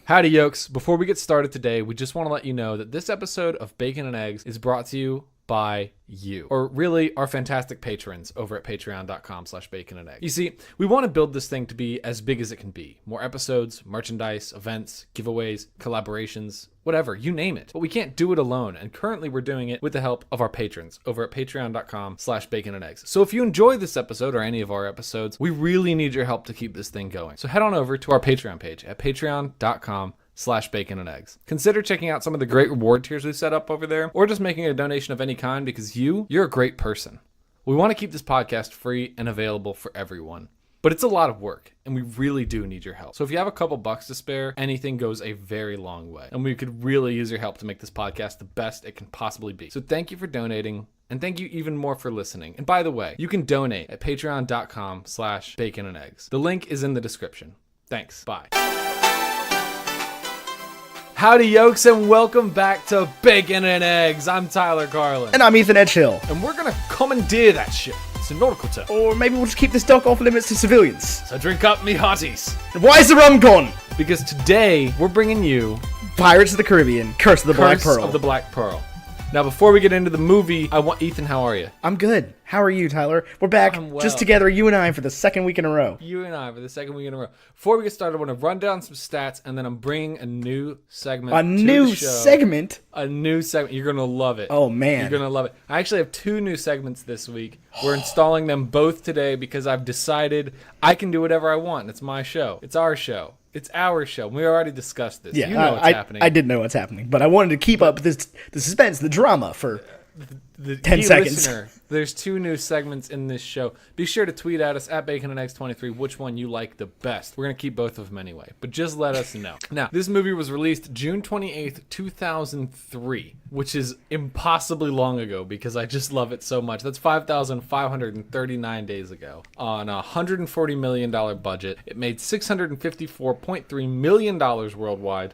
Howdy, yokes. Before we get started today, we just want to let you know that this episode of Bacon and Eggs is brought to you by you, or really our fantastic patrons over at patreon.com/baconandeggs. You see, we want to build this thing to be as big as it can be. More episodes, merchandise, events, giveaways, collaborations, whatever, you name it. But we can't do it alone, and currently we're doing it with the help of our patrons over at patreon.com/baconandeggs. So if you enjoy this episode or any of our episodes, we really need your help to keep this thing going. So head on over to our Patreon page at patreon.com/baconandeggs. Consider checking out some of the great reward tiers we've set up over there, or just making a donation of any kind, because you're a great person. We want to keep this podcast free and available for everyone. But it's a lot of work, and we really do need your help. So if you have a couple bucks to spare, anything goes a very long way. And we could really use your help to make this podcast the best it can possibly be. So thank you for donating, and thank you even more for listening. And by the way, you can donate at patreon.com/baconandeggs. The link is in the description. Thanks. Bye. Howdy, yokes, and welcome back to Bacon and Eggs. I'm Tyler Carlin. And I'm Ethan Edgehill. And we're gonna commandeer that ship. It's a nautical term. Or maybe we'll just keep this dock off limits to civilians. So drink up, me hearties. Why is the rum gone? Because today, we're bringing you Pirates of the Caribbean, Curse of the Black Pearl. of the Black Pearl. Now, before we get into the movie, Ethan, how are you? I'm good. How are you, Tyler? We're back just together, you and I, for the second week in a row. You and I for the second week in a row. Before we get started, I want to run down some stats, and then I'm bringing a new segment A new segment? A new segment. You're going to love it. Oh, man. You're going to love it. I actually have two new segments this week. We're installing them both today because I've decided I can do whatever I want. It's my show. It's our show. It's our show. We already discussed this. Yeah, you know what's happening. I did know what's happening, but I wanted to keep up the suspense, the drama for the 10 seconds. Listener, there's two new segments in this show. Be sure to tweet at us at Baconandeggs23 which one you like the best. We're going to keep both of them anyway, but just let us know. Now, this movie was released June 28th, 2003, which is impossibly long ago because I just love it so much. That's 5,539 days ago. On a $140 million budget, it made $654.3 million worldwide.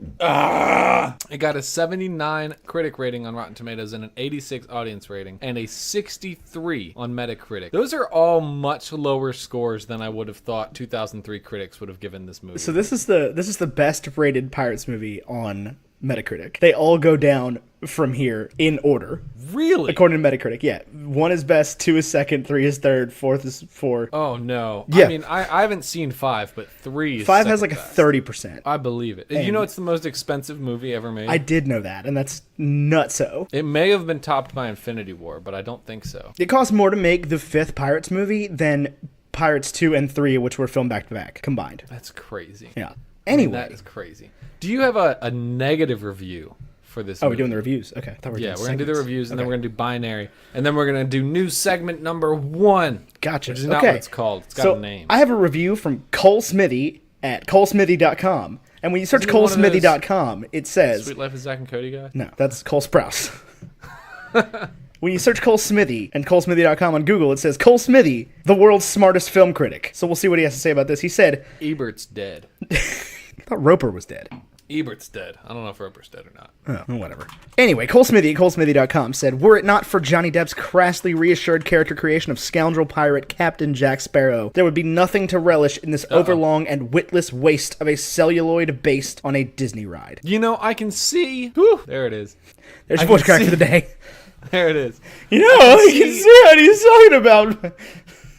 It got a 79 critic rating on Rotten Tomatoes and an 86 audience rating, and a 63 on Metacritic. Those are all much lower scores than I would have thought 2003 critics would have given this movie. So this is the best rated Pirates movie on Metacritic. They all go down from here in order. Really? According to Metacritic, yeah. 1 is best, 2 is second, 3 is third, 4th is 4. Oh, no. Yeah. I mean, I haven't seen 5, but 3 is 5 has like best. a 30%. I believe it. You know it's the most expensive movie ever made? I did know that, and that's nutso. It may have been topped by Infinity War, but I don't think so. It cost more to make the 5th Pirates movie than Pirates 2 and 3, which were filmed back-to-back, combined. That's crazy. Yeah. Anyway. That is crazy. Do you have a negative review for this movie? We're doing the reviews. Okay. I thought we were doing we're going to do the reviews, and then Okay. we're going to do binary, and then we're going to do new segment number 1. Gotcha. Which is not what it's called. It's got a name. I have a review from Cole Smithy at colesmithy.com. And when you search Isn't he one of those colesmithy.com, it says... Sweet Life of Zach and Cody guy? No, that's Cole Sprouse. When you search Cole Smithy and colesmithy.com on Google, it says, Cole Smithy, the world's smartest film critic. So we'll see what he has to say about this. He said... Ebert's dead. I thought Roper was dead. Ebert's dead. I don't know if Roper's dead or not. Oh, whatever. Anyway, Cole Smithy at colesmithy.com said, were it not for Johnny Depp's crassly reassured character creation of scoundrel pirate Captain Jack Sparrow, there would be nothing to relish in this overlong and witless waste of a celluloid based on a Disney ride. You know, I can see... Whew, there it is. There's your voice crack for the day. There it is. You know, I can see what he's talking about.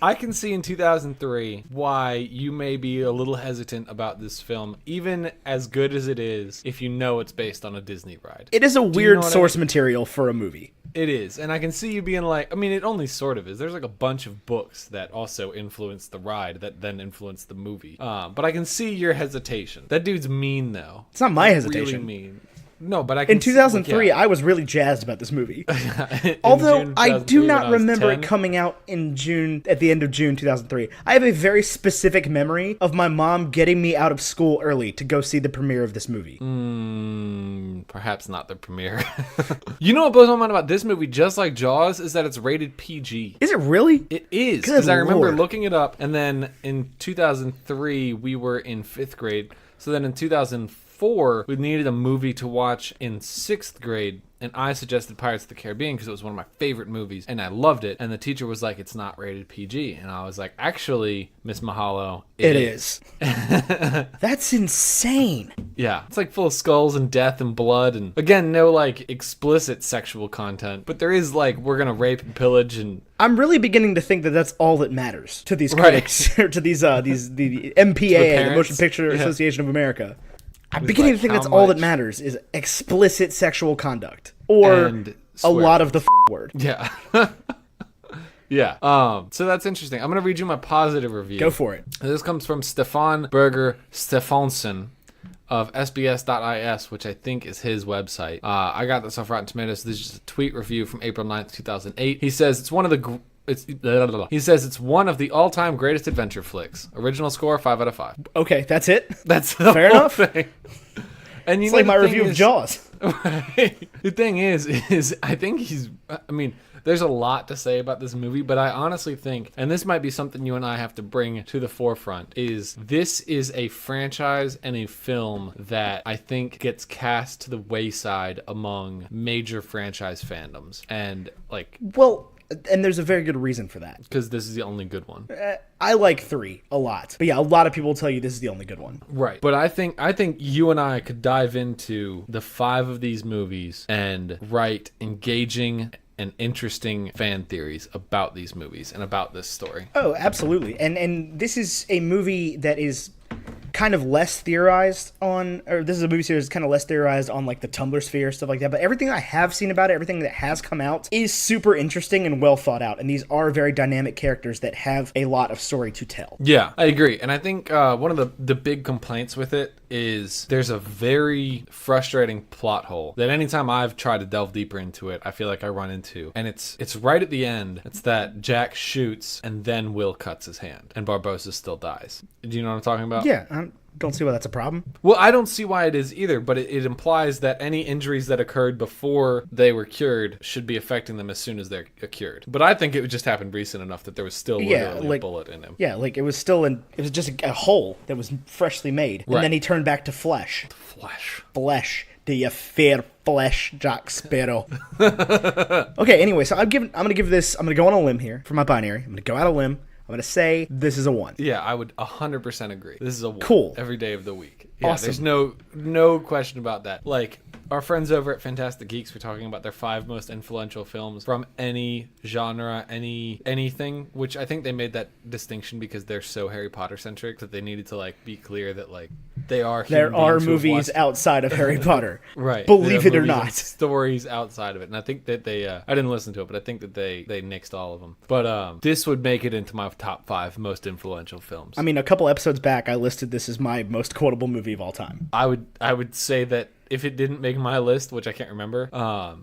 I can see in 2003 why you may be a little hesitant about this film, even as good as it is, if you know it's based on a Disney ride. It is a weird source material for a movie. It is, and I can see you being like, I mean, it only sort of is. There's like a bunch of books that also influence the ride that then influence the movie. But I can see your hesitation. That dude's mean, though. It's not my hesitation. Really mean. No, but I can in 2003, see, I was really jazzed about this movie. Although I do not remember it 10. coming out in June, at the end of June 2003. I have a very specific memory of my mom getting me out of school early to go see the premiere of this movie. Perhaps not the premiere. You know what blows my mind about this movie, just like Jaws, is that it's rated PG. Is it really? It is, Good because I remember Lord. looking it up, and then in 2003, we were in 5th grade. So then in 2004, 4, we needed a movie to watch in 6th grade. And I suggested Pirates of the Caribbean because it was one of my favorite movies, and I loved it. And the teacher was like, "It's not rated PG." And I was like, "Actually, Miss Mahalo, it is." That's insane. Yeah, it's like full of skulls and death and blood, and again, no like explicit sexual content, but there is like we're gonna rape and pillage, and I'm really beginning to think that that's all that matters to these critics, or to these the MPAA, the Motion Picture Association of America. I'm beginning to think that's all that matters is explicit sexual conduct or a lot of the word. Yeah. Yeah. So that's interesting. I'm going to read you my positive review. Go for it. This comes from Stefan Berger Stefansson of SBS.is, which I think is his website. I got this off Rotten Tomatoes. This is just a tweet review from April 9th, 2008. He says it's one of the it's one of the all-time greatest adventure flicks. Original score 5 out of 5. Okay, that's it. That's the fair whole enough. Thing. And it's like my review of Jaws. Right. The thing is I think there's a lot to say about this movie, but I honestly think, and this might be something you and I have to bring to the forefront, is this is a franchise and a film that I think gets cast to the wayside among major franchise fandoms. And like, well, and there's a very good reason for that. Because this is the only good one. I like 3 a lot. But yeah, a lot of people will tell you this is the only good one. Right. But I think you and I could dive into the 5 of these movies and write engaging and interesting fan theories about these movies and about this story. Oh, absolutely. And this is a movie that is kind of less theorized on, or this is a movie series kind of less theorized on like the Tumblr sphere, stuff like that. But everything I have seen about it, everything that has come out is super interesting and well thought out. And these are very dynamic characters that have a lot of story to tell. Yeah, I agree. And I think one of the big complaints with it is there's a very frustrating plot hole that anytime I've tried to delve deeper into it, I feel like I run into. And it's right at the end. It's that Jack shoots and then Will cuts his hand and Barbossa still dies. Do you know what I'm talking about? Yeah, I don't see why that's a problem. Well, I don't see why it is either, but it implies that any injuries that occurred before they were cured should be affecting them as soon as they're cured. But I think it would just happen recent enough that there was still literally a bullet in him. Yeah, like it was just a hole that was freshly made. And then he turned back to flesh. Flesh. Do you fear flesh, Jack Sparrow? Okay, anyway, so I'm going to go on a limb here for my binary. I'm going to go out a limb. I'm going to say this is a 1. Yeah, I would 100% agree. This is a 1. Cool. Every day of the week. Yeah, awesome. There's no question about that. Like, our friends over at Fantastic Geeks were talking about their 5 most influential films from any genre, anything, which I think they made that distinction because they're so Harry Potter centric that they needed to like be clear that like there are movies outside of Harry Potter. Right. Believe it or not. Stories outside of it. And I think that they I didn't listen to it, but I think that they nixed all of them. But this would make it into my top 5 most influential films. I mean, a couple episodes back I listed this as my most quotable movie of all time. I would say that if it didn't make my list, which I can't remember,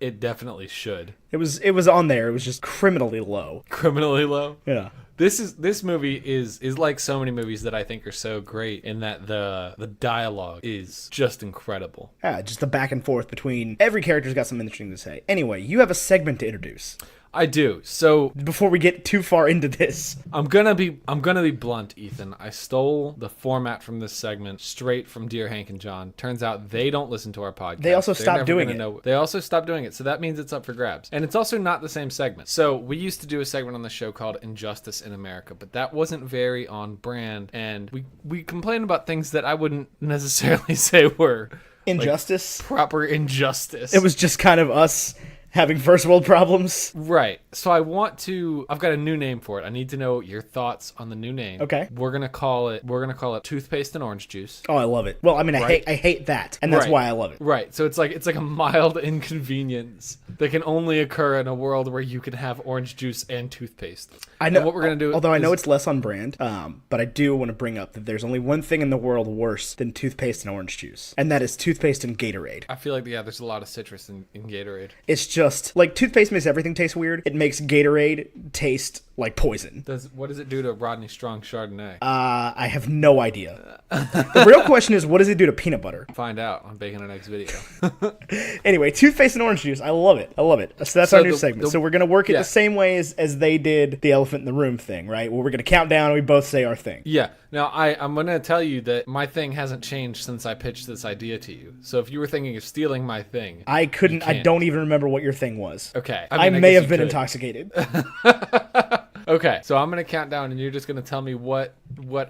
it definitely should. It was on there. It was just criminally low. Criminally low? Yeah. This movie is like so many movies that I think are so great in that the dialogue is just incredible. Yeah, just the back and forth between every character's got something interesting to say. Anyway, you have a segment to introduce. I do. So before we get too far into this, I'm gonna be blunt, Ethan. I stole the format from this segment straight from Dear Hank and John. Turns out they don't listen to our podcast. They also stopped doing it. They also stopped doing it. So that means it's up for grabs. And it's also not the same segment. So we used to do a segment on the show called Injustice in America, but that wasn't very on brand. And we complained about things that I wouldn't necessarily say were injustice. Like, proper injustice. It was just kind of us having first world problems. Right. So I've got a new name for it. I need to know your thoughts on the new name. Okay. We're going to call it Toothpaste and Orange Juice. Oh, I love it. Well, I mean, I hate that. And that's why I love it. Right. So it's like a mild inconvenience that can only occur in a world where you can have orange juice and toothpaste. I know and what we're going to do. Although I know it's less on brand, but I do want to bring up that there's only one thing in the world worse than toothpaste and orange juice, and that is toothpaste and Gatorade. I feel like there's a lot of citrus in Gatorade. It's just like toothpaste makes everything taste weird. It makes Gatorade taste like poison. What does it do to Rodney Strong Chardonnay? I have no idea. The real question is, what does it do to peanut butter? Find out on Bacon and Eggs video. Anyway, toothpaste and orange juice. I love it. So that's our new segment. So we're going to work it the same way as they did the elephant in the room thing, right? Where we're going to count down and we both say our thing. Yeah. Now, I'm going to tell you that my thing hasn't changed since I pitched this idea to you. So if you were thinking of stealing my thing... I don't even remember what your thing was. Okay. I may have been intoxicated. Okay, so I'm going to count down, and you're just going to tell me what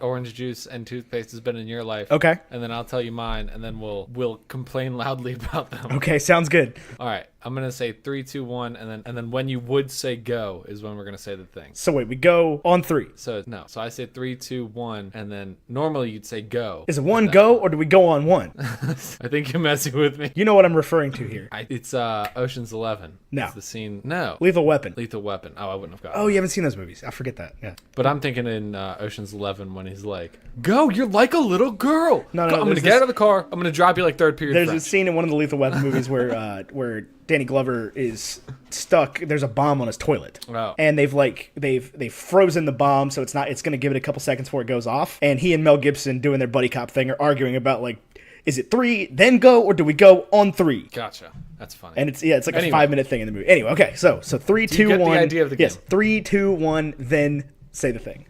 orange juice and toothpaste has been in your life. Okay. And then I'll tell you mine, and then we'll complain loudly about them. Okay, sounds good. All right, I'm going to say 3, 2, 1, and then when you would say go is when we're going to say the thing. So wait, we go on 3. So I say 3, 2, 1, and then normally you'd say go. Is it 1 go, or do we go on 1? I think you're messing with me. You know what I'm referring to here. It's Ocean's 11. No. It's the scene. No. Lethal Weapon. Lethal Weapon. Oh, I wouldn't have gotten Oh, you haven't seen those movies. I forget that. Yeah. But I'm thinking in Ocean's 11 when he's like, go, you're like a little girl. No, I'm going to get out of the car. I'm going to drop you like third period There's French. a scene in one of the Lethal Weapon movies where Danny Glover is stuck. There's a bomb on his toilet. Oh. And they've frozen the bomb, so it's going to give it a couple seconds before it goes off. And he and Mel Gibson doing their buddy cop thing are arguing about, like, is it 3, then go, or do we go on 3? Gotcha. That's funny. And it's like a 5-minute thing in the movie. Anyway, okay, so 3, 2, 1. You get the idea of the game. Yes, 3, 2, 1, then say the thing.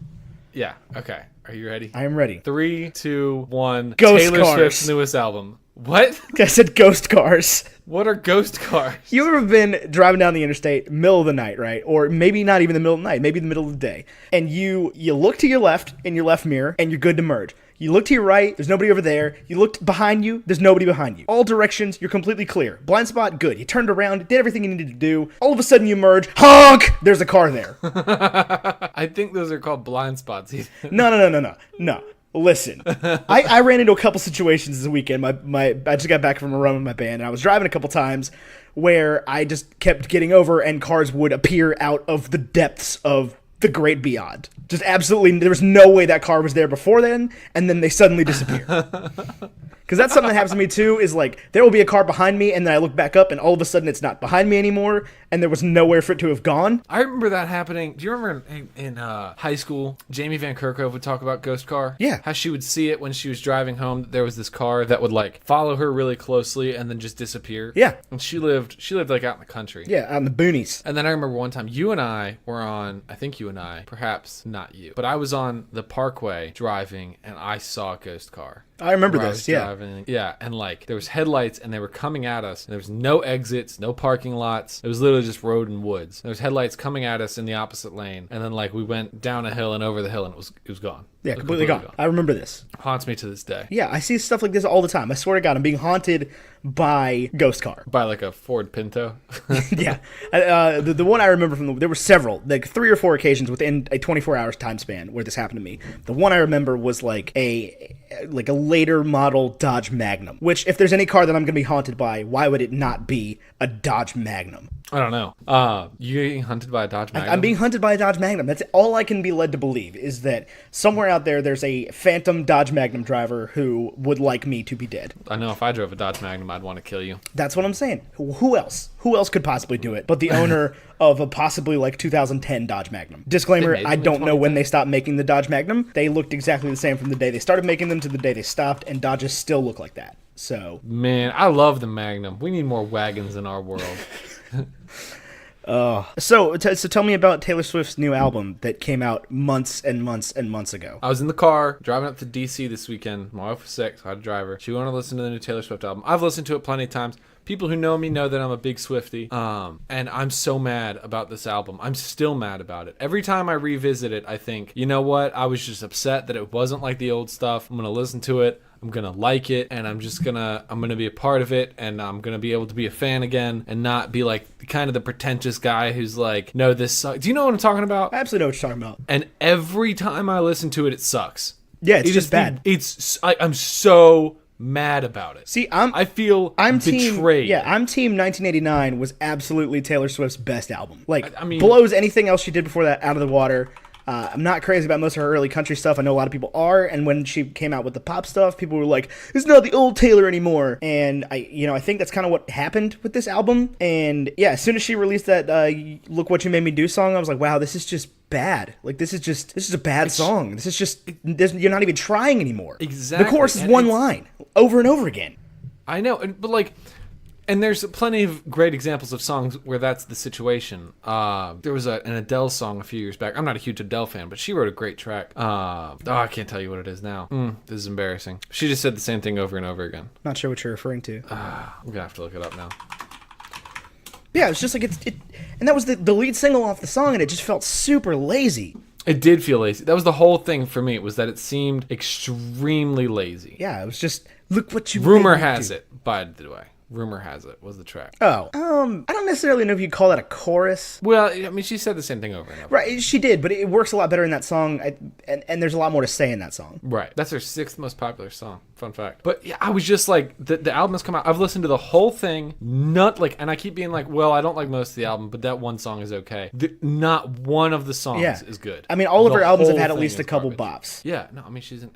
Yeah, okay. Are you ready? I am ready. 3, 2, 1. Ghost Taylor Cars. Swift's newest album. What? I said ghost cars. What are ghost cars? You ever been driving down the interstate, middle of the night, right? Or maybe not even the middle of the night, maybe the middle of the day. And you look to your left in your left mirror, and you're good to merge. You look to your right, there's nobody over there. You looked behind you, there's nobody behind you. All directions, you're completely clear. Blind spot, good. You turned around, did everything you needed to do. All of a sudden you merge, honk! There's a car there. I think those are called blind spots. No. Listen, I ran into a couple situations this weekend. I just got back from a run with my band, and I was driving a couple times where I just kept getting over, and cars would appear out of the depths of the great beyond. Just absolutely, there was no way that car was there before then, and then they suddenly disappear. Because that's something that happens to me too, is like, there will be a car behind me, and then I look back up, and all of a sudden it's not behind me anymore, and there was nowhere for it to have gone. I remember that happening. Do you remember in high school, Jamie Van Kerkhove would talk about Ghost Car? Yeah. How she would see it when she was driving home. There was this car that would like follow her really closely and then just disappear. Yeah. And she lived like out in the country. Yeah, out in the boonies. And then I remember one time you and I were on, I think you and I, perhaps not you, but I was on the Parkway driving and I saw a ghost car. I remember where I this, was yeah. driving. Yeah, and like there was headlights and they were coming at us. And there was no exits, no parking lots. It was literally just road and woods. There was headlights coming at us in the opposite lane, and then like we went down a hill and over the hill, and it was gone. Yeah, It was completely gone. I remember this. Haunts me to this day. Yeah, I see stuff like this all the time. I swear to God, I'm being haunted by ghost car. By like a Ford Pinto. Yeah. The one I remember there were several, like 3 or 4 occasions within a 24-hour time span where this happened to me. The one I remember was like a later model Dodge Magnum, which if there's any car that I'm going to be haunted by, why would it not be a Dodge Magnum? I don't know. You getting hunted by a Dodge Magnum? I'm being hunted by a Dodge Magnum. That's all I can be led to believe, is that somewhere out there's a phantom Dodge Magnum driver who would like me to be dead. I know if I drove a Dodge Magnum, I'd want to kill you. That's what I'm saying. Who else? Who else could possibly do it but the owner of a possibly like 2010 Dodge Magnum? Disclaimer, I don't know when they stopped making the Dodge Magnum. They looked exactly the same from the day they started making them to the day they stopped, and Dodges still look like that. So, man, I love the Magnum. We need more wagons in our world. So tell me about Taylor Swift's new album that came out months and months and months ago. I was in the car driving up to DC this weekend. My wife was sick, so I had a driver. She wanted to listen to the new Taylor Swift album. I've listened to it plenty of times. People who know me know that I'm a big Swiftie. And I'm so mad about this album. I'm still mad about it. Every time I revisit it, I think, you know what? I was just upset that it wasn't like the old stuff. I'm going to listen to it. I'm going to like it, and I'm going to be a part of it, and I'm going to be able to be a fan again and not be like kind of the pretentious guy who's like, no, this sucks. Do you know what I'm talking about? I absolutely know what you're talking about. And every time I listen to it, it sucks. Yeah, it's just bad. I'm so mad about it. See, I'm betrayed. I'm team 1989 was absolutely Taylor Swift's best album. Like, I mean, blows anything else she did before that out of the water. I'm not crazy about most of her early country stuff. I know a lot of people are, and when she came out with the pop stuff, people were like, "It's not the old Taylor anymore." And I think that's kind of what happened with this album. And yeah, as soon as she released that "Look What You Made Me Do" song, I was like, "Wow, this is just bad. Like this is a bad song. This is just you're not even trying anymore." Exactly. The chorus is one line over and over again. I know, but like. And there's plenty of great examples of songs where that's the situation. There was an Adele song a few years back. I'm not a huge Adele fan, but she wrote a great track. I can't tell you what it is now. This is embarrassing. She just said the same thing over and over again. Not sure what you're referring to. I'm going to have to look it up now. Yeah, it's just like it and that was the lead single off the song, and it just felt super lazy. It did feel lazy. That was the whole thing for me, was that it seemed extremely lazy. Yeah, it was just, look what you Rumor has it, by the way. Rumor has it was the track. Oh. I don't necessarily know if you'd call that a chorus. Well, I mean, she said the same thing over and over. Right, she did, but it works a lot better in that song, and there's a lot more to say in that song. Right. That's her 6th most popular song. Fun fact. But yeah, I was just like, the album has come out. I've listened to the whole thing. And I keep being like, well, I don't like most of the album, but that one song is okay. Not one of the songs is good. I mean, all of her albums have had at least a couple bops. Yeah. No, I mean, she's was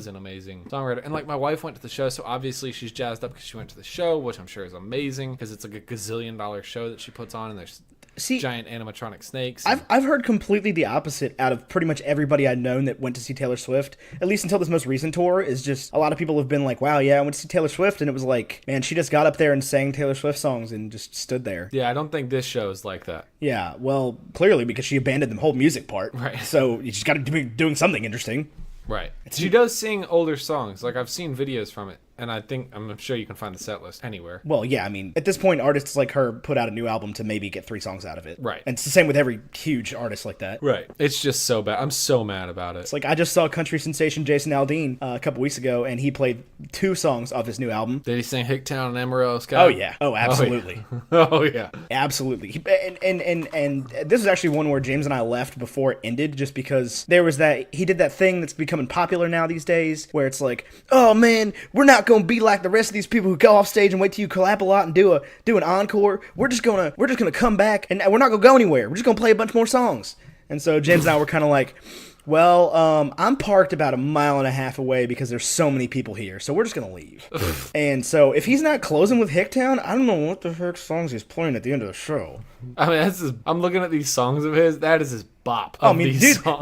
an amazing songwriter. And like, my wife went to the show, so obviously she's jazzed up because she went to the show, which I'm sure is amazing because it's like a gazillion-dollar show that she puts on, and there's giant animatronic snakes. I've heard completely the opposite out of pretty much everybody I've known that went to see Taylor Swift, at least until this most recent tour, is just a lot of people have been like, wow, yeah, I went to see Taylor Swift, and it was like, man, she just got up there and sang Taylor Swift songs and just stood there. Yeah, I don't think this show is like that. Yeah, well, clearly, because she abandoned the whole music part. Right. So you just got to be doing something interesting. Right. She does sing older songs. Like, I've seen videos from it, and I'm sure you can find the set list anywhere. Well, yeah, I mean, at this point, artists like her put out a new album to maybe get 3 songs out of it. Right. And it's the same with every huge artist like that. Right. It's just so bad. I'm so mad about it. It's like, I just saw country sensation Jason Aldean a couple weeks ago, and he played 2 songs off his new album. Did he sing Hicktown and Amarillo Sky? Oh, yeah. Oh, absolutely. Oh, yeah. Absolutely. And this is actually one where James and I left before it ended, just because there was he did that thing that's becoming popular now these days, where it's like, oh man, we're not gonna be like the rest of these people who go off stage and wait till you clap a lot and do an encore. We're just gonna come back, and we're not gonna go anywhere. We're just gonna play a bunch more songs. And so James and I were kind of like, well, I'm parked about 1.5 miles away because there's so many people here, so we're just gonna leave. And so if he's not closing with Hicktown, I don't know what the heck songs he's playing at the end of the show. I mean, I'm looking at these songs of his. That is his bop.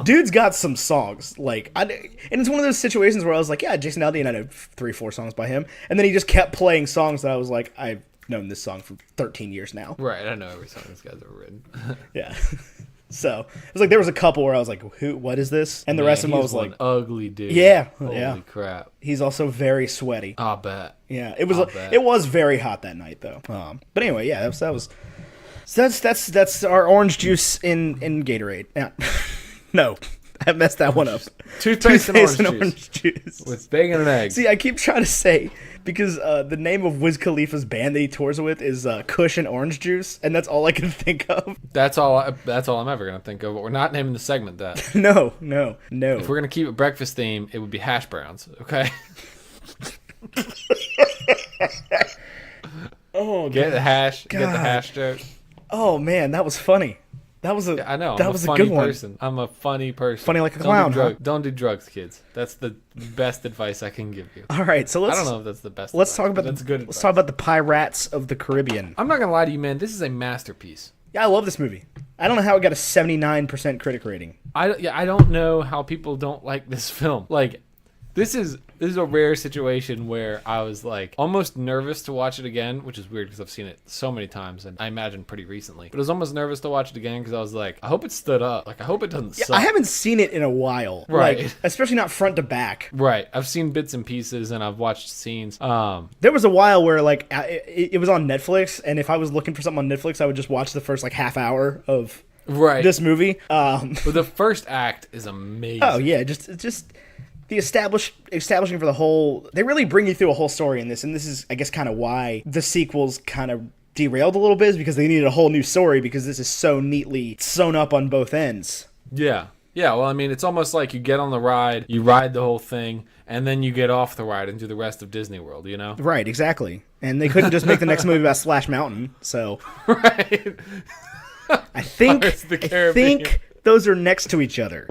Dude's got some songs. Like, and it's one of those situations where I was like, yeah, Jason Aldean, I know 3-4 songs by him, and then he just kept playing songs that I was like, I've known this song for 13 years now. Right, I know every song this guy's ever written. Yeah. So it was like there was a couple where I was like, "Who? What is this?" And the rest of them I was like, "Ugly dude." Yeah, holy crap. He's also very sweaty. I'll bet. Yeah, it was very hot that night though. But anyway, yeah, that's our orange juice in Gatorade. Yeah. No, I messed that one up. Toothpaste and orange juice with bacon and eggs. See, I keep trying to say, because the name of Wiz Khalifa's band that he tours with is Kush and Orange Juice, and that's all I can think of. That's all I'm ever gonna think of. But we're not naming the segment that. No. If we're gonna keep a breakfast theme, it would be hash browns. Okay. Oh, get the hash joke. Oh man, that was funny. That was I know. That was a good one. I'm a funny person. Funny like a clown. Don't do drugs, kids. That's the best advice I can give you. All right, so I don't know if that's the best. Let's advice, talk about that's good. Let's talk about the Pirates of the Caribbean. I'm not gonna lie to you, man. This is a masterpiece. Yeah, I love this movie. I don't know how it got a 79% critic rating. I don't know how people don't like this film. Like, this is a rare situation where I was like almost nervous to watch it again, which is weird because I've seen it so many times and I imagine pretty recently. But I was almost nervous to watch it again because I was like, I hope it stood up. Like, I hope it doesn't suck. I haven't seen it in a while. Right. Like, especially not front to back. Right. I've seen bits and pieces and I've watched scenes. There was a while where like it was on Netflix, and if I was looking for something on Netflix, I would just watch the first like half hour of this movie. But the first act is amazing. Oh yeah, just the establishing for the whole. They really bring you through a whole story in this, and this is, I guess, kind of why the sequels kind of derailed a little bit, is because they needed a whole new story, because this is so neatly sewn up on both ends. Yeah. Well, I mean, it's almost like you get on the ride, you ride the whole thing, and then you get off the ride and do the rest of Disney World, you know? Right, exactly. And they couldn't just make the next movie about Splash Mountain, so. Right. I think those are next to each other.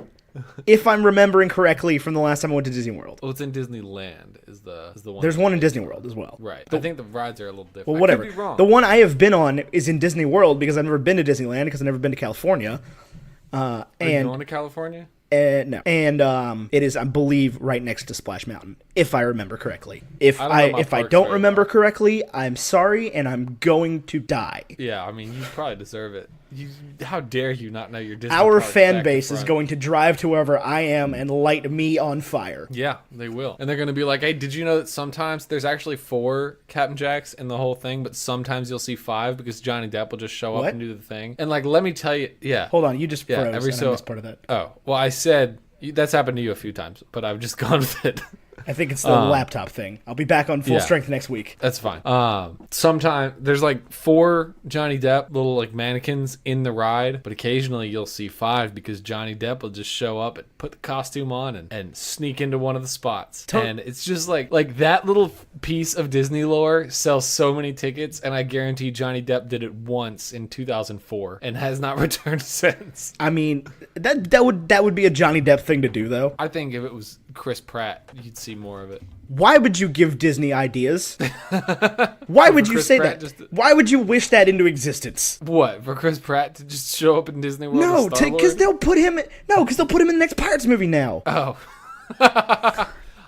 If I'm remembering correctly from the last time I went to Disney World. Well, it's in Disneyland is the one. There's one in Disney World as well. Right. I think the rides are a little different. Well, whatever. I could be wrong. The one I have been on is in Disney World because I've never been to Disneyland because I've never been to California. Are you going to California? No. And it is, I believe, right next to Splash Mountain, if I remember correctly. If I don't remember correctly, I'm sorry, and I'm going to die. Yeah, I mean, you probably deserve it. How dare you not know your Disney Our parks fan back base to is front. going to drive to wherever I am and light me on fire. Yeah, they will. And they're going to be like, hey, did you know that sometimes there's actually 4 Captain Jacks in the whole thing, but sometimes you'll see 5 because Johnny Depp will just show up What? and do the thing. And like, let me tell you, yeah. Hold on, you just froze. every and I so missed part of that. Oh, well, I said that's happened to you a few times, but I've just gone with it. I think it's the laptop thing. I'll be back on full strength next week. That's fine. Sometimes there's like 4 Johnny Depp little like mannequins in the ride, but occasionally you'll see 5 because Johnny Depp will just show up and put the costume on and sneak into one of the spots. And it's just like that little piece of Disney lore sells so many tickets, and I guarantee Johnny Depp did it once in 2004 and has not returned since. I mean, that would be a Johnny Depp thing to do, though. I think if it was Chris Pratt, you'd see more of it. Why would you give Disney ideas? Why would you Chris say Pratt that? Why would you wish that into existence? What, for Chris Pratt to just show up in Disney World? No, as Star-Lord? because they'll put him in the next Pirates movie now. Oh.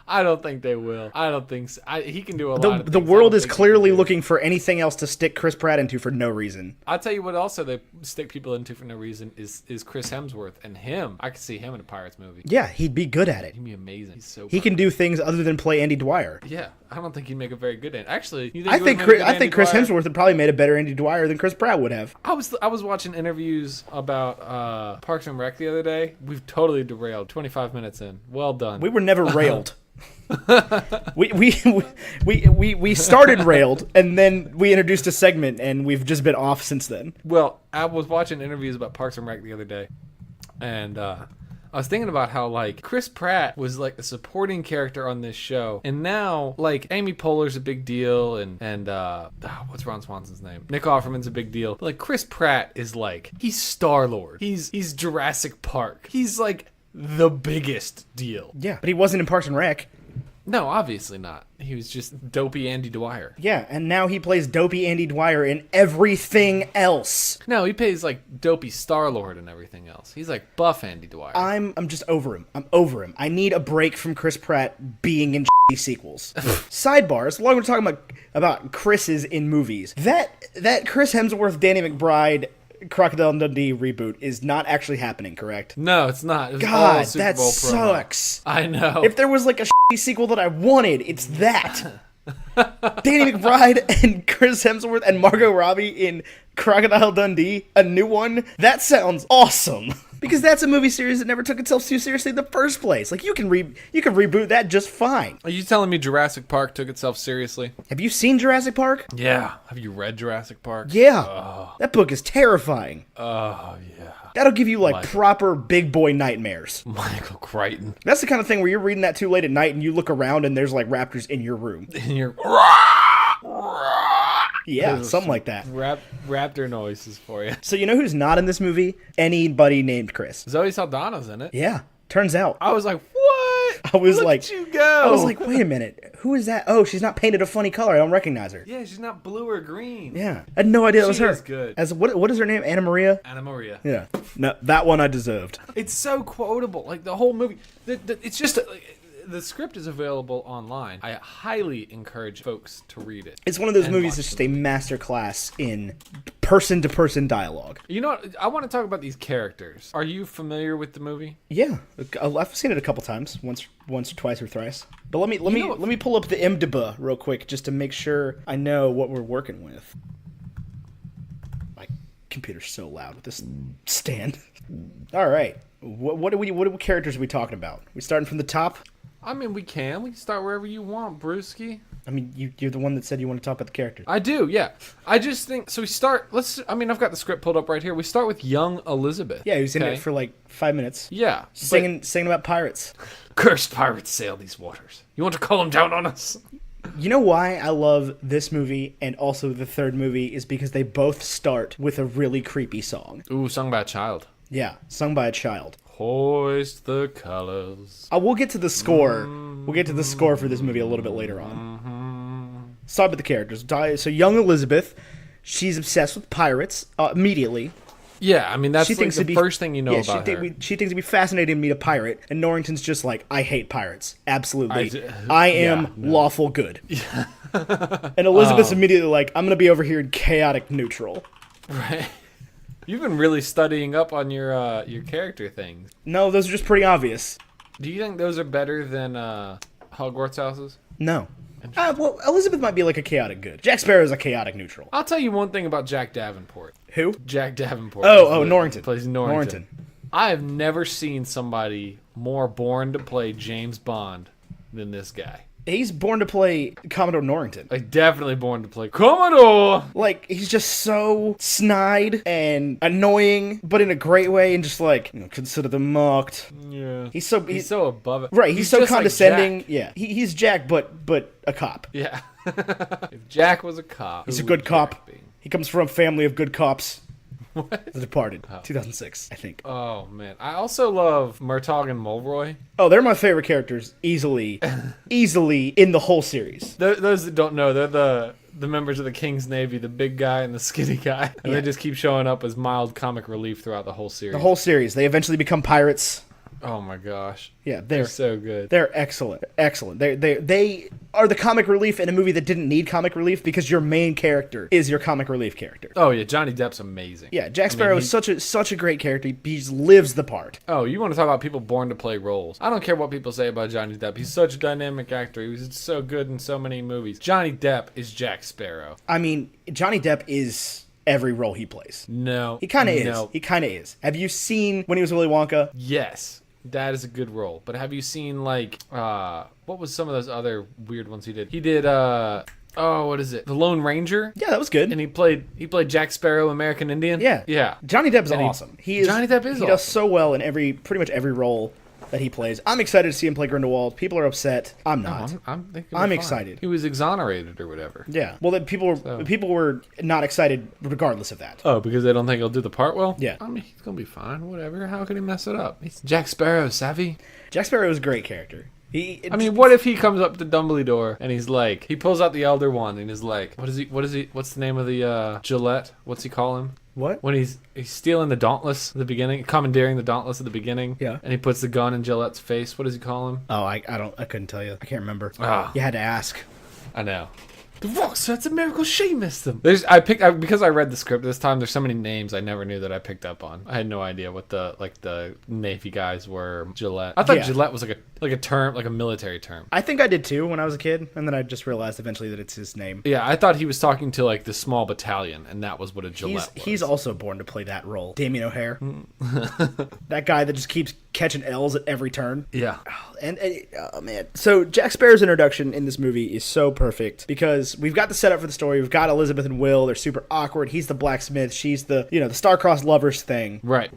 I don't think they will. I don't think so. He can do a lot of things. The world is clearly looking for anything else to stick Chris Pratt into for no reason. I'll tell you what also they stick people into for no reason is Chris Hemsworth. And him, I could see him in a Pirates movie. Yeah, he'd be good at it. He'd be amazing. He's so He can do things other than play Andy Dwyer. Yeah, I don't think he'd make a very good end. Actually, you think I he would think make a good I think Andy Chris Dwyer? Hemsworth would probably made a better Andy Dwyer than Chris Pratt would have. I was watching interviews about Parks and Rec the other day. We've totally derailed. 25 minutes in. Well done. We were never railed. we started railed, and then we introduced a segment, and we've just been off since then. Well, I was watching interviews about Parks and Rec the other day, and I was thinking about how, like, Chris Pratt was, like, a supporting character on this show, and now, like, Amy Poehler's a big deal, and what's Ron Swanson's name? Nick Offerman's a big deal. But, like, Chris Pratt is, like, he's Star-Lord. He's Jurassic Park. He's, like, the biggest deal. Yeah, but he wasn't in Parks and Rec. No, obviously not. He was just dopey Andy Dwyer. Yeah, and now he plays dopey Andy Dwyer in everything else. No, he plays like dopey Star-Lord and everything else. He's like buff Andy Dwyer. I'm just over him. I'm over him. I need a break from Chris Pratt being in sequels. Sidebar, as long as we're talking about Chris's in movies, that Chris Hemsworth, Danny McBride, Crocodile Dundee reboot is not actually happening, correct? No, it's not. It was all God, Super that Bowl promo. sucks. I know. If there was like a sequel that I wanted, it's that. Danny McBride and Chris Hemsworth and Margot Robbie in Crocodile Dundee, a new one. That sounds awesome. Because that's a movie series that never took itself too seriously in the first place. Like, you can reboot that just fine. Are you telling me Jurassic Park took itself seriously? Have you seen Jurassic Park? Yeah. Have you read Jurassic Park? Yeah. That book is terrifying. Oh, yeah. That'll give you, like, proper big boy nightmares. Michael Crichton. That's the kind of thing where you're reading that too late at night and you look around and there's, like, raptors in your room. And you're... Yeah, something like that. Raptor noises for you. So you know who's not in this movie? Anybody named Chris. Zoe Saldana's in it. Yeah, turns out. I was like, what? I was Look like, at you go. I was like, wait a minute, who is that? Oh, she's not painted a funny color. I don't recognize her. Yeah, she's not blue or green. Yeah, I had no idea it was She her. is good. As what is her name? Anna Maria. Anna Maria. Yeah, no, that one I deserved. It's so quotable. Like, the whole movie. It's just... the script is available online. I highly encourage folks to read it. It's one of those and movies watch that's just it. a masterclass in person-to-person dialogue. You know what? I want to talk about these characters. Are you familiar with the movie? Yeah, I've seen it a couple times, once, twice, or thrice. But let me pull up the IMDb real quick just to make sure I know what we're working with. My computer's so loud with this stand. All right, what characters are we talking about? We starting from the top? I mean, we can start wherever you want, Brewski. I mean, you're the one that said you want to talk about the characters. I do, yeah. I just think so. I've got the script pulled up right here. We start with young Elizabeth. Yeah, he was in it for like 5 minutes. Yeah, singing about pirates. Cursed pirates sail these waters. You want to call them down on us? You know why I love this movie and also the third movie is because they both start with a really creepy song. Ooh, sung by a child. Yeah, sung by a child. Hoist the colors. We'll get to the score. We'll get to the score for this movie a little bit later on. Start with the characters. So young Elizabeth, she's obsessed with pirates immediately. Yeah, I mean, that's She like thinks the first thing you know about her. She thinks it'd be fascinating to meet a pirate, and Norrington's just like, I hate pirates. Absolutely. I am lawful good. And Elizabeth's immediately like, I'm going to be over here in chaotic neutral. Right. You've been really studying up on your character things. No, those are just pretty obvious. Do you think those are better than Hogwarts houses? No. Well, Elizabeth might be like a chaotic good. Jack Sparrow's a chaotic neutral. I'll tell you one thing about Jack Davenport. Who? Jack Davenport. Norrington. Plays Norrington. I have never seen somebody more born to play James Bond than this guy. He's born to play Commodore Norrington. Like, definitely born to play Commodore! Like, he's just so snide and annoying, but in a great way, and just like, consider them marked. Yeah. He's so above it. Right, he's so just condescending. Like yeah. He's Jack, but a cop. Yeah. If Jack was a cop. He's a good cop. He comes from a family of good cops. What? The Departed, 2006, I think. Oh, man. I also love Murtaugh and Mulroy. Oh, they're my favorite characters, easily in the whole series. Those that don't know, they're the members of the King's Navy, the big guy and the skinny guy. And they just keep showing up as mild comic relief throughout the whole series. The whole series. They eventually become pirates. Oh my gosh. Yeah, they're so good. They're excellent. Excellent. They are the comic relief in a movie that didn't need comic relief because your main character is your comic relief character. Oh yeah, Johnny Depp's amazing. Yeah, Jack Sparrow is such a great character. He just lives the part. Oh, you want to talk about people born to play roles. I don't care what people say about Johnny Depp. He's such a dynamic actor. He was so good in so many movies. Johnny Depp is Jack Sparrow. I mean, Johnny Depp is every role he plays. No. He kind of is. He kind of is. Have you seen When He Was Willy Wonka? Yes. That is a good role. But have you seen, like, what was some of those other weird ones he did? He did, what is it? The Lone Ranger? Yeah, that was good. And he played Jack Sparrow, American Indian? Yeah. Yeah. Johnny Depp's awesome. Johnny Depp is He does so well in pretty much every role that he plays. I'm excited to see him play Grindelwald. People are upset. I'm not. I'm excited. He was exonerated or whatever. Yeah. Well, then people were not excited regardless of that. Oh, because they don't think he'll do the part well? Yeah. I mean, he's going to be fine. Whatever. How could he mess it up? He's Jack Sparrow, savvy. Jack Sparrow is a great character. What if he comes up to Dumbledore and he's like, he pulls out the Elder Wand and he's like, what's the name of the Gillette? What's he call him? What? When he's stealing the Dauntless at the beginning, commandeering the Dauntless at the beginning. Yeah. And he puts the gun in Gillette's face. What does he call him? Oh, I couldn't tell you. I can't remember. Ah. You had to ask. I know. The Rocks, that's a miracle she missed them. Because I read the script this time, there's so many names I never knew that I picked up on. I had no idea what the Navy guys were. Gillette. I thought Gillette was like a term, like a military term. I think I did too when I was a kid, and then I just realized eventually that it's his name. Yeah, I thought he was talking to like the small battalion, and that was what a Gillette was. He's also born to play that role. Damien O'Hare. That guy that just keeps catching L's at every turn. Yeah. Oh man. So Jack Sparrow's introduction in this movie is so perfect because we've got the setup for the story. We've got Elizabeth and Will. They're super awkward. He's the blacksmith. She's the the star-crossed lovers thing. Right.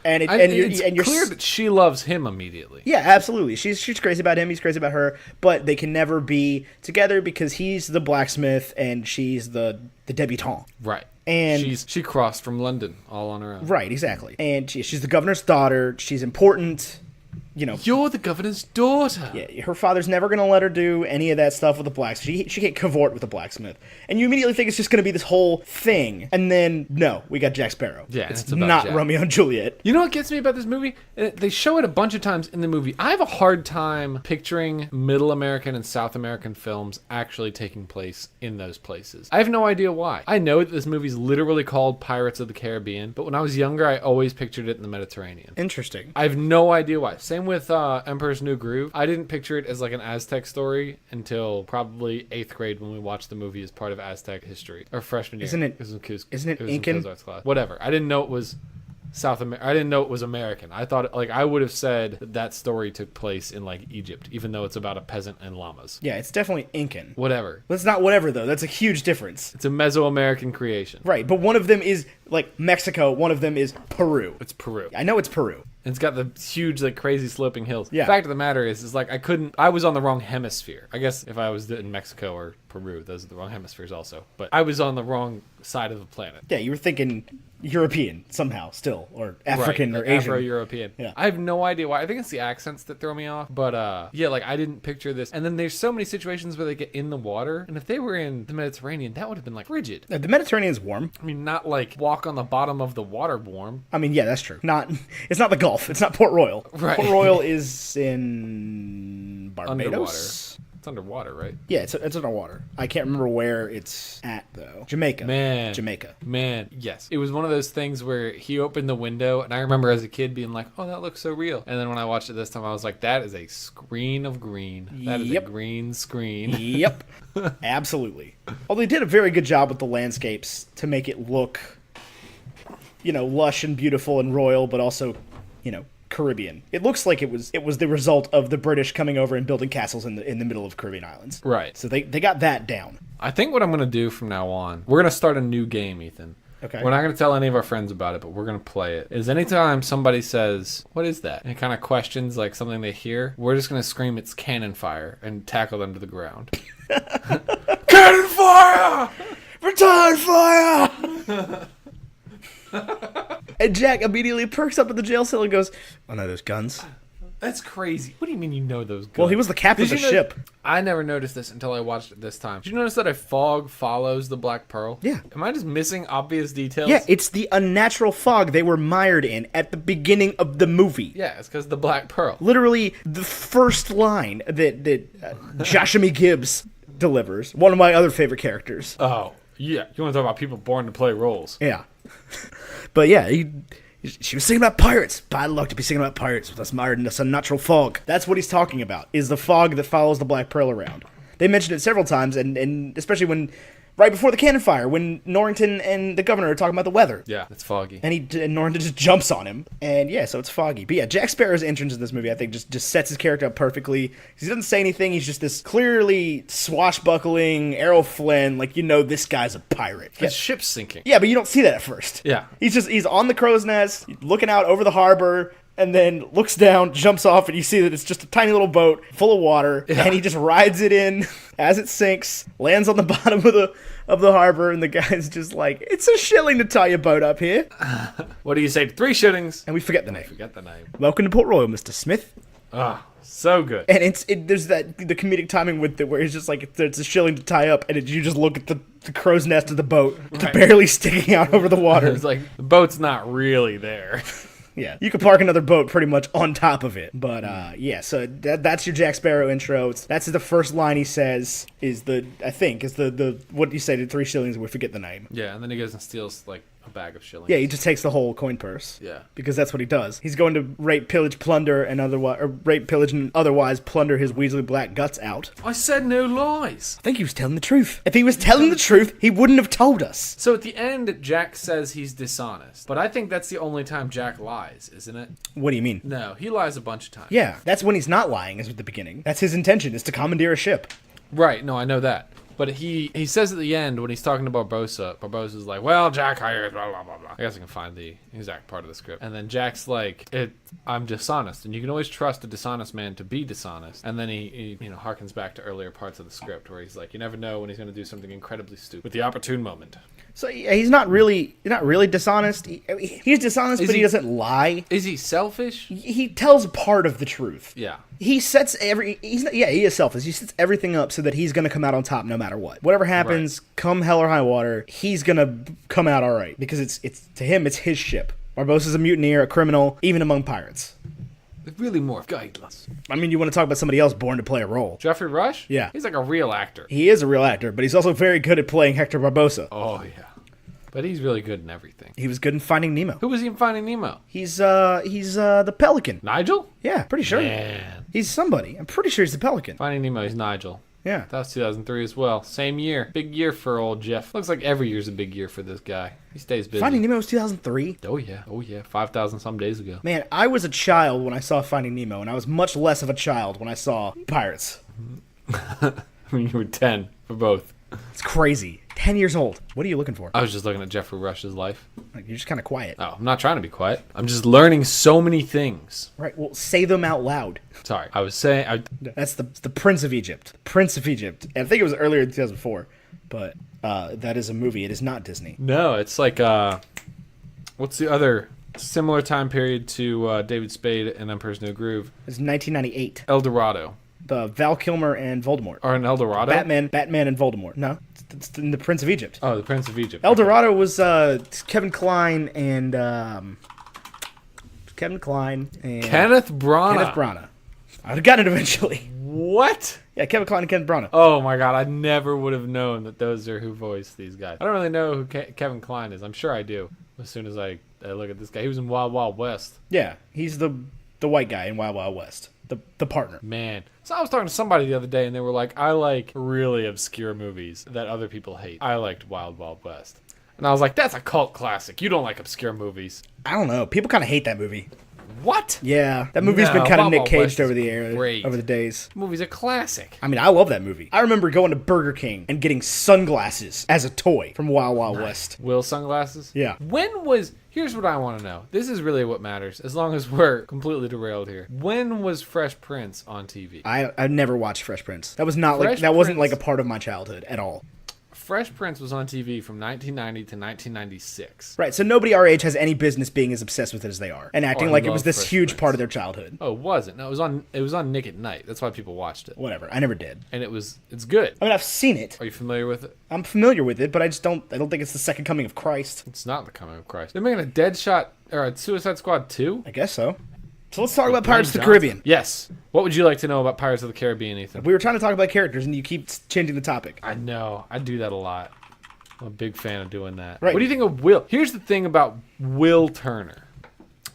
And you're clear that she loves him immediately. Yeah, absolutely. She's crazy about him. He's crazy about her. But they can never be together because he's the blacksmith and she's the debutante. Right. And she crossed from London all on her own. Right, exactly. And she's the governor's daughter. She's important. You're the governor's daughter. Yeah, her father's never going to let her do any of that stuff with the blacksmith. She can't cavort with the blacksmith. And you immediately think it's just going to be this whole thing. And then, no, we got Jack Sparrow. Yeah, it's not Jack. Romeo and Juliet. You know what gets me about this movie? They show it a bunch of times in the movie. I have a hard time picturing Middle American and South American films actually taking place in those places. I have no idea why. I know that this movie's literally called Pirates of the Caribbean, but when I was younger, I always pictured it in the Mediterranean. Interesting. I have no idea why. Same with Emperor's New Groove. I didn't picture it as like an Aztec story until probably 8th grade when we watched the movie as part of Aztec history. Or freshman year. Isn't it Incan? Whatever. I didn't know it was I didn't know it was American. I thought I would have said that story took place in like Egypt, even though it's about a peasant and llamas. Yeah, it's definitely Incan. Whatever. That's not whatever though. That's a huge difference. It's a Mesoamerican creation. Right, but one of them is like Mexico, one of them is Peru. It's Peru. I know it's Peru. And it's got the huge, like, crazy sloping hills. Yeah. The fact of the matter is like, I was on the wrong hemisphere. I guess if I was in Mexico or Peru. Those are the wrong hemispheres also. But I was on the wrong side of the planet. Yeah, you were thinking European somehow still, or African right, or Asian. Afro-European. Yeah. I have no idea why. I think it's the accents that throw me off. But yeah, like I didn't picture this. And then there's so many situations where they get in the water. And if they were in the Mediterranean, that would have been like frigid. The Mediterranean's warm. I mean, not like walk on the bottom of the water warm. I mean, yeah, that's true. It's not the Gulf. It's not Port Royal. Right. Port Royal is in Barbados. Underwater. It's underwater, right? Yeah, it's underwater. I can't remember where it's at, though. Jamaica. Jamaica. Man, yes. It was one of those things where he opened the window, and I remember as a kid being like, oh, that looks so real. And then when I watched it this time, I was like, that is a screen of green. That is a green screen. Yep. Absolutely. Well, they did a very good job with the landscapes to make it look, lush and beautiful and royal, but also, Caribbean. It looks like it was the result of the British coming over and building castles in the middle of Caribbean islands. Right. So they got that down. I think what I'm going to do from now on, we're going to start a new game, Ethan. Okay. We're not going to tell any of our friends about it, but we're going to play it. Is anytime somebody says, what is that? And it kind of questions like something they hear, we're just going to scream it's cannon fire and tackle them to the ground. Cannon fire! Return fire! And Jack immediately perks up at the jail cell and goes, oh no, there's guns. That's crazy. What do you mean you know those guns? Well, he was the captain of the ship. I never noticed this until I watched it this time. Did you notice that a fog follows the Black Pearl? Yeah. Am I just missing obvious details? Yeah, it's the unnatural fog they were mired in at the beginning of the movie. Yeah, it's because the Black Pearl. Literally, the first line that Joshua Gibbs delivers, one of my other favorite characters. Oh, yeah. You want to talk about people born to play roles. Yeah. But yeah, she was singing about pirates. Bad luck to be singing about pirates with us mired in this unnatural fog. That's what he's talking about, is the fog that follows the Black Pearl around. They mentioned it several times, and especially when, right before the cannon fire, when Norrington and the governor are talking about the weather. Yeah, it's foggy. And Norrington just jumps on him. And yeah, so it's foggy. But yeah, Jack Sparrow's entrance in this movie, I think, just sets his character up perfectly. He doesn't say anything. He's just this clearly swashbuckling Errol Flynn, like, this guy's a pirate. The ship's sinking. Yeah, but you don't see that at first. Yeah. He's on the crow's nest, looking out over the harbor, and then looks down, jumps off, and you see that it's just a tiny little boat full of water, and he just rides it in as it sinks, lands on the bottom of the harbor, and the guy's just like, it's a shilling to tie your boat up here. What do you say? 3 shillings. And we forget the name. Forget the name. Welcome to Port Royal, Mr. Smith. Ah, so good. And there's the comedic timing with it where it's just like, it's a shilling to tie up, and you just look at the crow's nest of the boat, barely sticking out over the water. It's like, the boat's not really there. Yeah, you could park another boat pretty much on top of it. But yeah, so that's your Jack Sparrow intro. That's the first line he says is the what you say to 3 shillings, we forget the name. Yeah, and then he goes and steals like a bag of shillings. Yeah, he just takes the whole coin purse. Yeah. Because that's what he does. He's going to rape, pillage, and otherwise plunder his Weasley black guts out. I said no lies. I think he was telling the truth. If he was telling the truth, he wouldn't have told us. So at the end, Jack says he's dishonest. But I think that's the only time Jack lies, isn't it? What do you mean? No, he lies a bunch of times. Yeah, that's when he's not lying, is at the beginning. That's his intention, is to commandeer a ship. Right, no, I know that. But he says at the end, when he's talking to Barbosa's like, well, Jack hires, blah, blah, blah, blah. I guess I can find the exact part of the script. And then Jack's like, I'm dishonest. And you can always trust a dishonest man to be dishonest. And then he harkens back to earlier parts of the script where he's like, you never know when he's going to do something incredibly stupid. With the opportune moment. So he's not really dishonest. He's dishonest, but he doesn't lie. Is he selfish? He tells part of the truth. Yeah. He is selfish. He sets everything up so that he's going to come out on top no matter what. Whatever happens, come hell or high water, he's going to come out all right because it's to him it's his ship. Barbossa's a mutineer, a criminal, even among pirates. They're really more guideless. I mean, you want to talk about somebody else born to play a role. Jeffrey Rush? Yeah. He's like a real actor. He is a real actor, but he's also very good at playing Hector Barbossa. Oh, yeah. But he's really good in everything. He was good in Finding Nemo. Who was he in Finding Nemo? He's the Pelican. Nigel? Yeah, pretty sure. Man. He's somebody. I'm pretty sure he's the Pelican. Finding Nemo, he's Nigel. Yeah. That was 2003 as well. Same year. Big year for old Jeff. Looks like every year's a big year for this guy. He stays busy. Finding Nemo was 2003? Oh, yeah. 5,000 some days ago. Man, I was a child when I saw Finding Nemo, and I was much less of a child when I saw Pirates. I mean, you were 10 for both. It's crazy. 10 years old. What are you looking for? I was just looking at Jeffrey Rush's life. Like, you're just kind of quiet. Oh, I'm not trying to be quiet. I'm just learning so many things. Right, well, say them out loud. Sorry, I was saying... That's the Prince of Egypt. Prince of Egypt. And I think it was earlier in 2004, but that is a movie. It is not Disney. No, it's like... what's the other similar time period to David Spade and Emperor's New Groove? It's 1998. El Dorado. The Val Kilmer and Voldemort. Or in El Dorado? Batman and Voldemort. No, it's in the Prince of Egypt. Oh, the Prince of Egypt. El Dorado was Kevin Kline and Kenneth Branagh. Kenneth Branagh. I'd have gotten it eventually. What? Yeah, Kevin Kline and Kenneth Branagh. Oh my god, I never would have known that those are who voiced these guys. I don't really know who Kevin Kline is. I'm sure I do. As soon as I look at this guy. He was in Wild Wild West. Yeah, he's the white guy in Wild Wild West. The partner. Man. So I was talking to somebody the other day and they were like, I like really obscure movies that other people hate. I liked Wild Wild West. And I was like, that's a cult classic. You don't like obscure movies. I don't know. People kind of hate that movie. What? Yeah, that movie's been kind of Nick Caged over the days. The movie's a classic. I mean, I love that movie. I remember going to Burger King and getting sunglasses as a toy from Wild Wild West. Will sunglasses? Yeah. Here's what I want to know. This is really what matters, as long as we're completely derailed here. When was Fresh Prince on TV? I never watched Fresh Prince. That was not wasn't like a part of my childhood at all. Fresh Prince was on TV from 1990 to 1996. Right, so nobody our age has any business being as obsessed with it as they are, and acting like it was this Fresh huge Prince. Part of their childhood. Oh, it wasn't. No, it was on Nick at Night. That's why people watched it. Whatever, I never did. And it's good. I mean, I've seen it. Are you familiar with it? I'm familiar with it, but I don't think it's the second coming of Christ. It's not the coming of Christ. They're making a Deadshot or a Suicide Squad 2? I guess so. So let's talk about Pirates of the Caribbean. Yes. What would you like to know about Pirates of the Caribbean, Ethan? We were trying to talk about characters, and you keep changing the topic. I know. I do that a lot. I'm a big fan of doing that. Right. What do you think of Will? Here's the thing about Will Turner.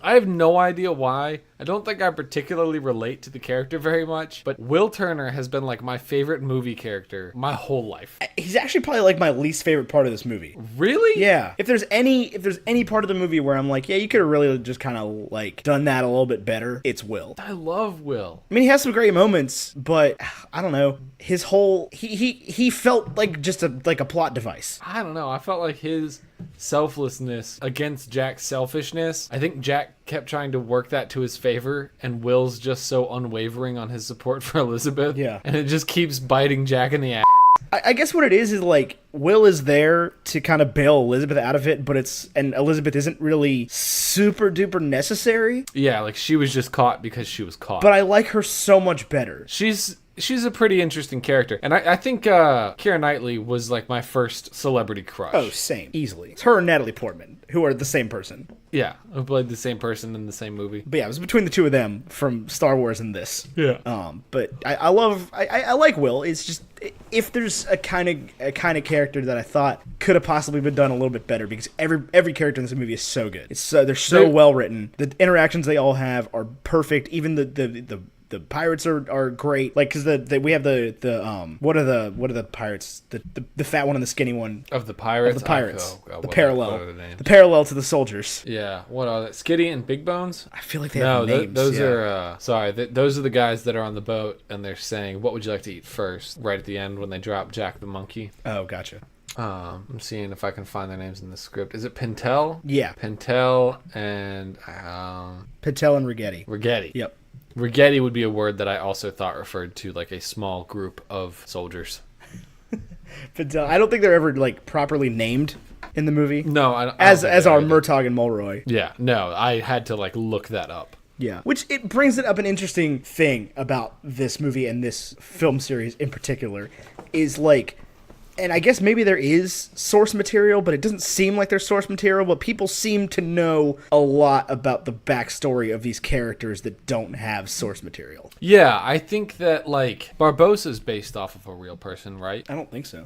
I have no idea why. I don't think I particularly relate to the character very much, but Will Turner has been like my favorite movie character my whole life. He's actually probably like my least favorite part of this movie. Really? Yeah. If there's any part of the movie where I'm like, yeah, you could have really just kind of like done that a little bit better, it's Will. I love Will. I mean, he has some great moments, but I don't know. His whole he felt like just a plot device. I don't know. I felt like his selflessness against Jack's selfishness. I think Jack kept trying to work that to his favor, and Will's just so unwavering on his support for Elizabeth. Yeah. And it just keeps biting Jack in the ass. I guess what it is like Will is there to kind of bail Elizabeth out of it, but Elizabeth isn't really super duper necessary. Yeah, like she was just caught because she was caught. But I like her so much better. She's a pretty interesting character. And I think Keira Knightley was like my first celebrity crush. Oh, same. Easily. It's her and Natalie Portman, who are the same person. Yeah, who played the same person in the same movie. But yeah, it was between the two of them from Star Wars and this. Yeah. But I like Will. It's just if there's a kind of character that I thought could have possibly been done a little bit better, because every character in this movie is so good. They're so well written. The interactions they all have are perfect. Even the pirates are great. Like, because we have the what are the pirates? The fat one and the skinny one of the pirates. The parallel to the soldiers. Yeah. What are they? Skitty and Big Bones? I feel like they have names. Those are those are the guys that are on the boat, and they're saying, "What would you like to eat first?" Right at the end when they drop Jack the monkey. Oh, gotcha. I'm seeing if I can find their names in the script. Is it Pintel? Yeah. Pintel and Pintel and Rigetti. Rigetti. Yep. Rigetti would be a word that I also thought referred to like a small group of soldiers. Pintel. I don't think they're ever like properly named in the movie. No, I don't as are Murtaugh and Mulroy. Yeah, no, I had to like look that up. Yeah, which it brings it up an interesting thing about this movie and this film series in particular is like, and I guess maybe there is source material, but it doesn't seem like there's source material, but people seem to know a lot about the backstory of these characters that don't have source material. Yeah, I think that, like, Barbossa's based off of a real person, right? I don't think so.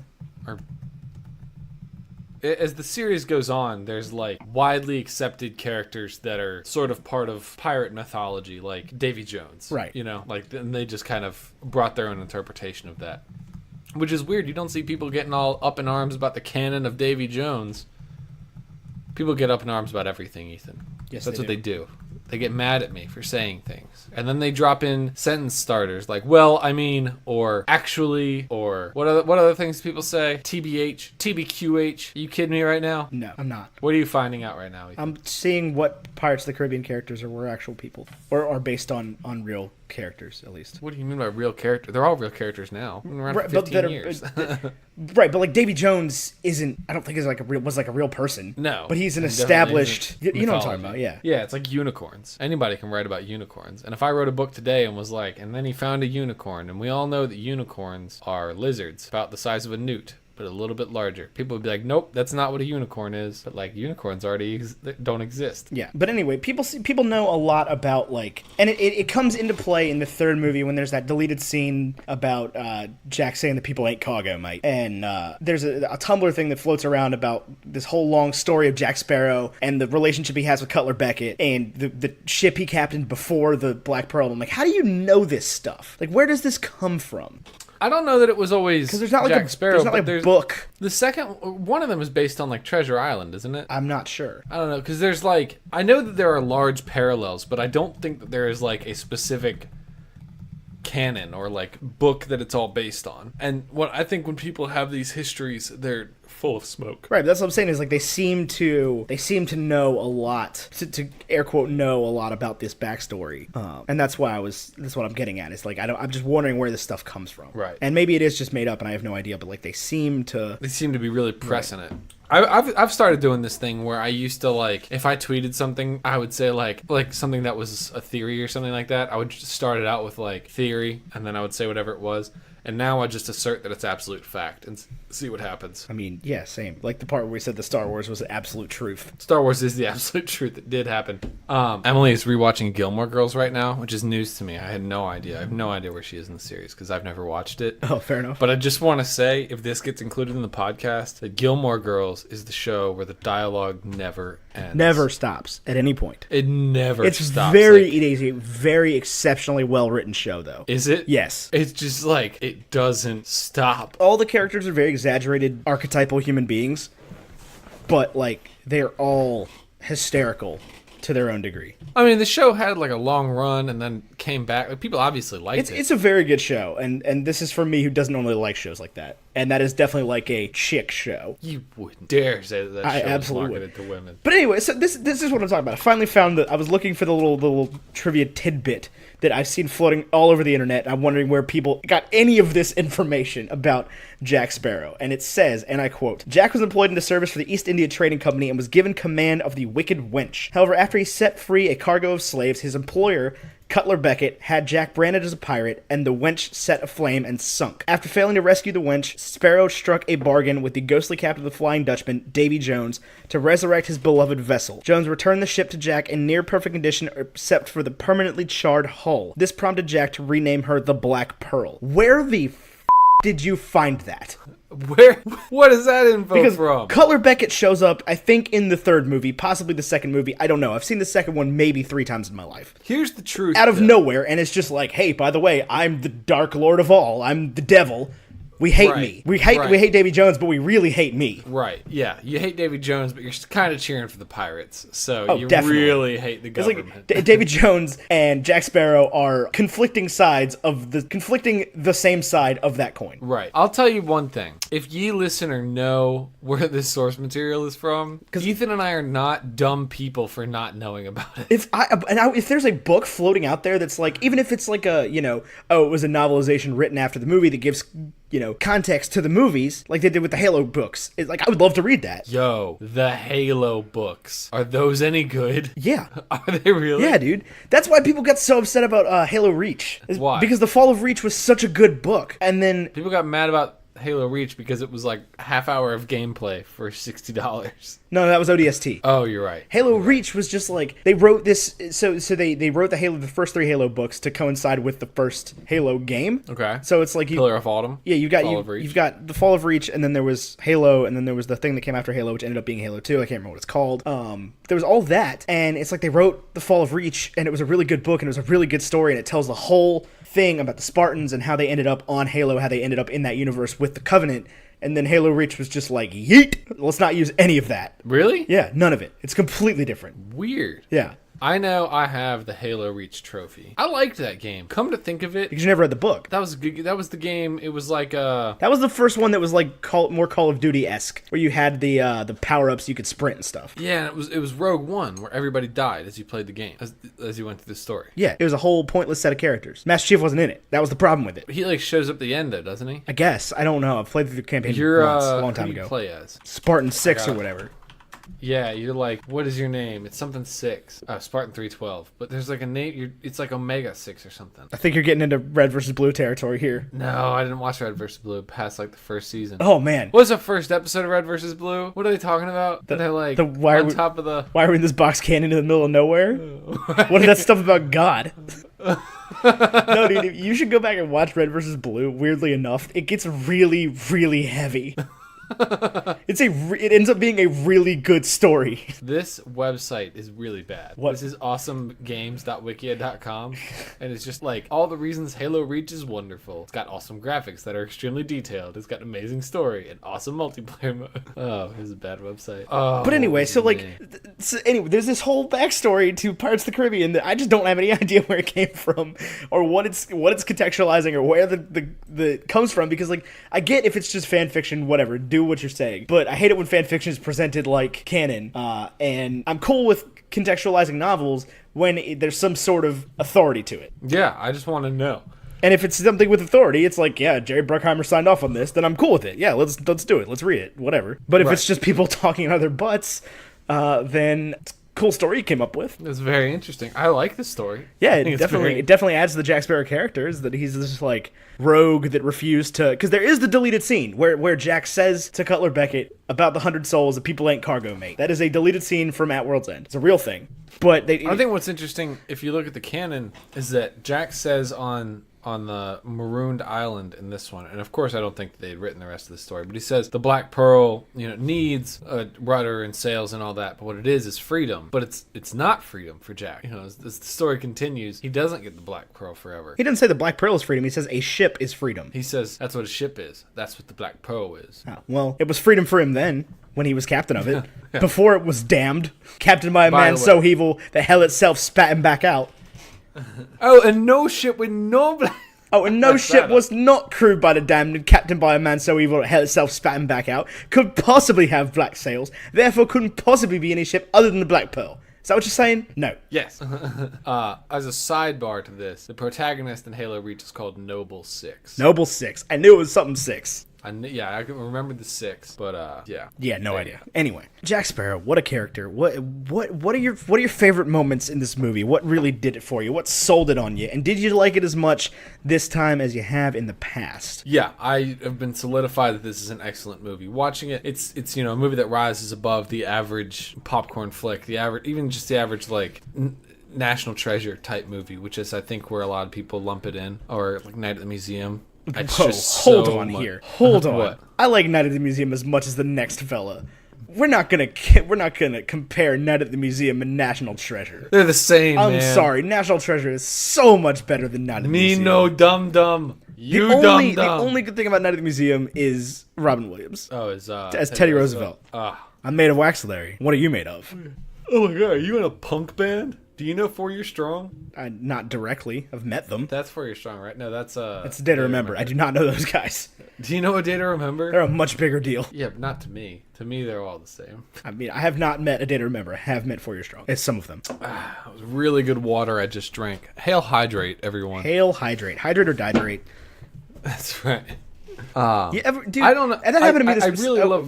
As the series goes on, there's, like, widely accepted characters that are sort of part of pirate mythology, like Davy Jones. Right. You know, like, and they just kind of brought their own interpretation of that. Which is weird. You don't see people getting all up in arms about the canon of Davy Jones. People get up in arms about everything, Ethan. Yes, That's what they do. They get mad at me for saying things. And then they drop in sentence starters like, well, I mean, or actually, or what other things people say? TBH, TBQH. Are you kidding me right now? No, I'm not. What are you finding out right now, Ethan? I'm seeing what Pirates of the Caribbean characters were actual people. Or are based on real characters, at least. What do you mean by real character? They're all real characters now. Been around for 15 years. Right, but like Davy Jones I don't think was like a real person. No. But he's an He established, definitely you know what I'm mythology. talking about, yeah. Yeah, it's like unicorns. Anybody can write about unicorns. And if I wrote a book today and was like, and then he found a unicorn, and we all know that unicorns are lizards about the size of a newt, but a little bit larger. People would be like, nope, that's not what a unicorn is. But like unicorns already don't exist. Yeah, but anyway, people know a lot about like, and it comes into play in the third movie when there's that deleted scene about Jack saying that people ain't cargo, mate. And there's a Tumblr thing that floats around about this whole long story of Jack Sparrow and the relationship he has with Cutler Beckett and the ship he captained before the Black Pearl. I'm like, how do you know this stuff? Like, where does this come from? I don't know that it was always Because there's not like Jack Sparrow, there's not like a book. The second one of them is based on like Treasure Island, isn't it? I'm not sure. I don't know, because there's like, I know that there are large parallels, but I don't think that there is like a specific canon or like book that it's all based on. And what I think when people have these histories, they're full of smoke. Right, but that's what I'm saying is like they seem to know a lot to air quote know a lot about this backstory, and that's what I'm getting at. It's like I'm just wondering where this stuff comes from. Right. And maybe it is just made up, and I have no idea. But like they seem to be really pressing it. I've started doing this thing where I used to like, if I tweeted something, I would say like something that was a theory or something like that. I would just start it out with like theory, and then I would say whatever it was. And now I just assert that it's absolute fact and see what happens. I mean, yeah, same. Like the part where we said the Star Wars was absolute truth. Star Wars is the absolute truth. It did happen. Emily is rewatching Gilmore Girls right now, which is news to me. I had no idea. I have no idea where she is in the series because I've never watched it. Oh, fair enough. But I just want to say, if this gets included in the podcast, that Gilmore Girls is the show where the dialogue never ends. Never stops at any point. It never stops. It is a very exceptionally well-written show, though. Is it? Yes. It's just like, it doesn't stop. All the characters are very exaggerated, archetypal human beings, but like they're all hysterical to their own degree. I mean, the show had like a long run and then came back. Like, people obviously liked it. It's a very good show, and this is for me who doesn't normally like shows like that. And that is definitely like a chick show. You wouldn't dare say that I show is absolutely marketed to women. But anyway, so this is what I'm talking about. I finally found that I was looking for the little trivia tidbit that I've seen floating all over the internet. I'm wondering where people got any of this information about Jack Sparrow. And it says, and I quote, Jack was employed into service for the East India Trading Company and was given command of the Wicked Wench. However, after he set free a cargo of slaves, his employer, Cutler Beckett, had Jack branded as a pirate, and the wench set aflame and sunk. After failing to rescue the wench, Sparrow struck a bargain with the ghostly captain of the Flying Dutchman, Davy Jones, to resurrect his beloved vessel. Jones returned the ship to Jack in near perfect condition except for the permanently charred hull. This prompted Jack to rename her the Black Pearl. Where the did you find that? What is that info because from? Cutler Beckett shows up, I think, in the third movie, possibly the second movie. I don't know. I've seen the second one maybe 3 times in my life. Here's the truth. Out of nowhere, and it's just like, hey, by the way, I'm the Dark Lord of all. I'm the devil. We hate me. We hate Davy Jones, but we really hate me. Right. Yeah. You hate Davy Jones, but you're kind of cheering for the pirates. So you definitely. really hate the government. It's like Davy Jones and Jack Sparrow are conflicting the same side of that coin. Right. I'll tell you one thing. If ye listener know where this source material is from, because Ethan and I are not dumb people for not knowing about it. If there's a book floating out there that's like, even if it's like it was a novelization written after the movie that gives context to the movies, like they did with the Halo books. It's like, I would love to read that. Yo, the Halo books. Are those any good? Yeah. Are they really? Yeah, dude. That's why people got so upset about Halo Reach. Why? Because The Fall of Reach was such a good book. And then people got mad about Halo Reach because it was like a half hour of gameplay for $60. No, that was ODST. Oh, you're right. Halo Reach was just like, they wrote this, so they wrote the first 3 Halo books to coincide with the first Halo game. Okay. So it's like Pillar of Autumn. Yeah, you've got the Fall of Reach, and then there was Halo, and then there was the thing that came after Halo, which ended up being Halo 2. I can't remember what it's called. There was all that, and it's like they wrote the Fall of Reach, and it was a really good book, and it was a really good story, and it tells the whole thing about the Spartans and how they ended up on Halo, how they ended up in that universe with the Covenant. And then Halo Reach was just like, yeet, let's not use any of that. Really? Yeah, none of it. It's completely different. Weird. Yeah. I know I have the Halo Reach trophy. I liked that game. Come to think of it, Because you never read the book. that was good. That was the game. It was like That was the first one that was like more Call of Duty-esque, where you had the power-ups, you could sprint and stuff. yeah, and it was Rogue One, where everybody died as you played the game, as you went through the story. Yeah, it was a whole pointless set of characters. Master Chief wasn't in it. That was the problem with it. He like shows up at the end though, doesn't he? I guess. I don't know. I've played through the campaign You're once, a long who time do you ago. play as? Spartan 6 or whatever. Yeah, you're like, what is your name? It's something 6. Spartan 312. But there's like a name. It's like Omega 6 or something. I think you're getting into red versus blue territory here. No, I didn't watch Red vs. Blue past like the first season. Oh, man. What was the first episode of Red vs. Blue? What are they talking about? They're like on top of the... Why are we in this box canyon in the middle of nowhere? What is that stuff about God? No, dude, you should go back and watch Red versus Blue. Weirdly enough, it gets really, really heavy. It ends up being a really good story. This website is really bad. What? This is awesomegames.wikia.com, and it's just like all the reasons Halo Reach is wonderful. It's got awesome graphics that are extremely detailed. It's got an amazing story and awesome multiplayer mode. Oh, it's a bad website. Oh, But anyway, so like, man. there's this whole backstory to Pirates of the Caribbean that I just don't have any idea where it came from, or what it's contextualizing, or where the comes from. Because like, I get if it's just fan fiction, whatever, do what you're saying. But I hate it when fan fiction is presented like canon. And I'm cool with contextualizing novels when there's some sort of authority to it. Yeah, I just want to know. And if it's something with authority, it's like, yeah, Jerry Bruckheimer signed off on this, then I'm cool with it. Yeah, let's do it. Let's read it. Whatever. But if it's just people talking out of their butts, then it's a cool story you came up with. It's very interesting. I like the story. Yeah, I it think it's definitely adds to the Jack Sparrow characters that he's this like rogue that refused to, because there is the deleted scene where Jack says to Cutler Beckett about the 100 souls that people ain't cargo, mate. That is a deleted scene from At World's End. It's a real thing. But I think what's interesting, if you look at the canon, is that Jack says on the marooned island in this one, and of course I don't think they'd written the rest of the story, but he says the Black Pearl, needs a rudder and sails and all that, but what it is freedom. But it's not freedom for Jack. As the story continues, he doesn't get the Black Pearl forever. he doesn't say the Black Pearl is freedom. He says a ship is freedom. He says that's what a ship is. That's what the Black Pearl is. Oh, well, it was freedom for him then, when he was captain of it. Before it was damned. Captained by a man so evil that hell itself spat him back out. Oh, and no ship with no black... Oh, and no ship was not crewed by the damned and captained by a man so evil that hell itself spat him back out. Could possibly have black sails. Therefore couldn't possibly be any ship other than the Black Pearl. Is that what you're saying? No. Yes. As a sidebar to this, the protagonist in Halo Reach is called Noble 6. Noble 6. I knew it was something 6. I can remember the 6, but yeah. Yeah, no idea. Anyway, Jack Sparrow, what a character. What are your favorite moments in this movie? What really did it for you? What sold it on you? And did you like it as much this time as you have in the past? Yeah, I have been solidified that this is an excellent movie. Watching it, it's a movie that rises above the average popcorn flick, the average like National Treasure type movie, which is I think where a lot of people lump it in, or like Night at the Museum. Hold on here. Hold on. What? I like Night at the Museum as much as the next fella. We're not gonna compare Night at the Museum and National Treasure. They're the same. I'm sorry. National Treasure is so much better than Night at the Museum. Me no dum dum. The only good thing about Night at the Museum is Robin Williams. Oh, as Teddy Roosevelt. I'm made of wax, Larry. What are you made of? Oh my god, are you in a punk band? Do you know 4 Year Strong? Not directly. I've met them. That's 4 Year Strong, right? No, that's It's a Day to Remember. I do not know those guys. Do you know a Day to Remember? They're a much bigger deal. Yeah, but not to me. To me, they're all the same. I mean, I have not met a Day to Remember. I have met 4 Year Strong. It's some of them. That was really good water I just drank. Hail Hydrate, everyone. Hail Hydrate. Hydrate or dihydrate. That's right. Dude, I don't know. And that happened to me.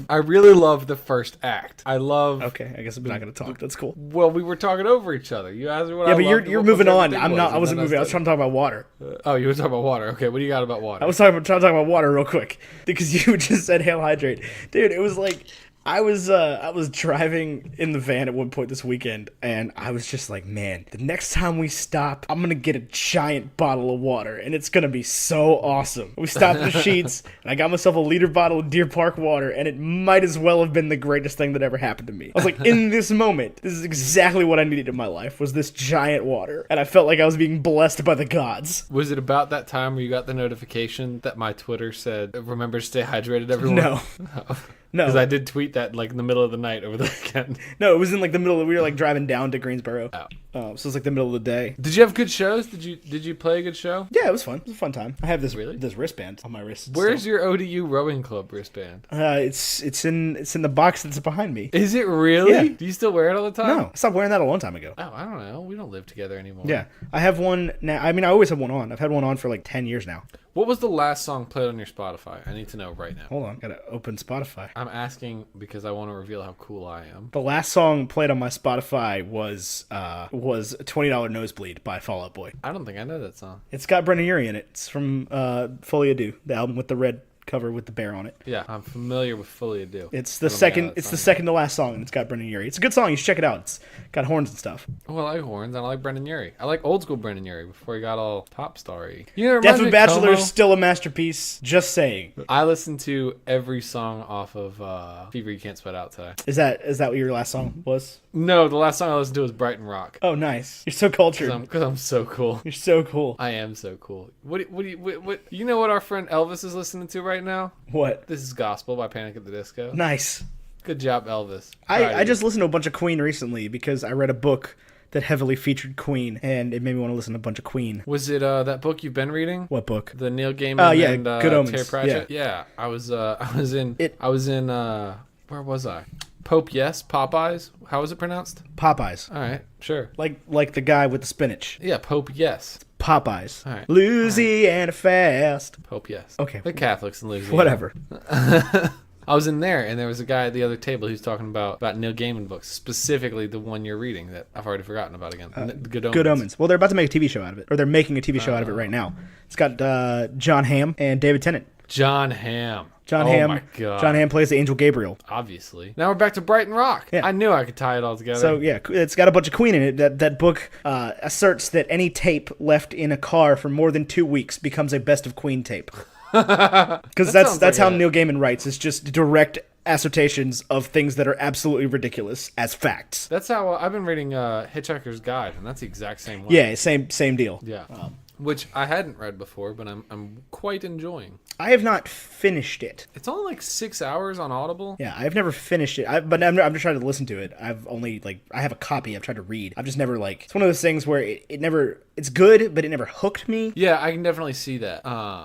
I really love the first act. I love. Okay, I guess I'm not gonna talk. That's cool. Well, we were talking over each other. You asked me what. Yeah, I but loved, you're what moving my on. favorite I'm thing not. was, I wasn't and then moving. I was trying to talk about water. Oh, you were talking about water. Okay, what do you got about water? I was trying to talk about water real quick because you just said hail hydrate, dude. It was like. I was driving in the van at one point this weekend, and I was just like, man, the next time we stop, I'm gonna get a giant bottle of water, and it's gonna be so awesome. We stopped at the Sheets, and I got myself a liter bottle of Deer Park water, and it might as well have been the greatest thing that ever happened to me. I was like, in this moment, this is exactly what I needed in my life, was this giant water, and I felt like I was being blessed by the gods. Was it about that time where you got the notification that my Twitter said, remember to stay hydrated, everyone? No. No. Because I did tweet that like in the middle of the night over the weekend. No, it was in like the middle of, we were like driving down to Greensboro. Oh. So it's like the middle of the day. Did you have good shows? Did you play a good show? Yeah, it was fun. It was a fun time. I have this Really? this wristband on my wrist. Where's still. your ODU rowing club wristband? It's in the box that's behind me. Is it really? Yeah. Do you still wear it all the time? No, I stopped wearing that a long time ago. Oh, I don't know. We don't live together anymore. Yeah, I have one now. I mean, I always have one on. I've had one on for like 10 years now. What was the last song played on your Spotify? I need to know right now. Hold on, gotta open Spotify. I'm asking because I want to reveal how cool I am. The last song played on my Spotify was $20 Nosebleed by Fall Out Boy. I don't think I know that song. It's got Brendan Urie in it. It's from Folie à Deux, the album with the red cover with the bear on it. Yeah, I'm familiar with Folie à Deux. It's the second to last song, and it's got Brendan Urie. It's a good song. You should check it out. It's got horns and stuff. Well, I like horns, and I like Brendan Urie. I like old school Brendan Urie before he got all pop starry. You know, Death of a Bachelor is Como. still a masterpiece. Just saying. I listened to every song off of Fever You Can't Sweat Out today. Is that what your last song was? No, the last song I listened to was Brighton Rock. Oh, nice. You're so cultured. Because I'm so cool. You're so cool. I am so cool. What you know what our friend Elvis is listening to right now? What? This is Gospel by Panic at the Disco. Nice. Good job, Elvis. I just listened to a bunch of Queen recently because I read a book that heavily featured Queen, and it made me want to listen to a bunch of Queen. Was it that book you've been reading? What book? The Neil Gaiman yeah, and Good Omens. Terry Pratchett? Yeah. I was in where was I? Pope Yes, Popeyes. How was it pronounced? Popeyes. All right, sure. Like the guy with the spinach. Yeah, Pope Yes. Popeyes. All right. Louisiana Fast. Pope Yes. Okay. The Catholics in Louisiana. Whatever. I was in there, and there was a guy at the other table who's talking about Neil Gaiman books, specifically the one you're reading that I've already forgotten about again. Good Omens. Good Omens. Well, they're about to make a TV show out of it, or they're making a TV show out of it right now. It's got John Hamm and David Tennant. John Hamm. John Oh Hamm. my God. John Hamm plays the Angel Gabriel. Obviously. Now we're back to Brighton Rock. Yeah. I knew I could tie it all together. So yeah, it's got a bunch of Queen in it. That book asserts that any tape left in a car for more than 2 weeks becomes a best of Queen tape. Because that's how Neil Gaiman writes. It's just direct assertions of things that are absolutely ridiculous as facts. That's how I've been reading Hitchhiker's Guide, and that's the exact same way. Yeah, same deal. Yeah. Which I hadn't read before, but I'm quite enjoying. I have not finished it. It's only like 6 hours on Audible. Yeah, I've never finished it. But I'm just trying to listen to it. I've only I have a copy. I've tried to read. I've just never it's one of those things where it never. It's good, but it never hooked me. Yeah, I can definitely see that.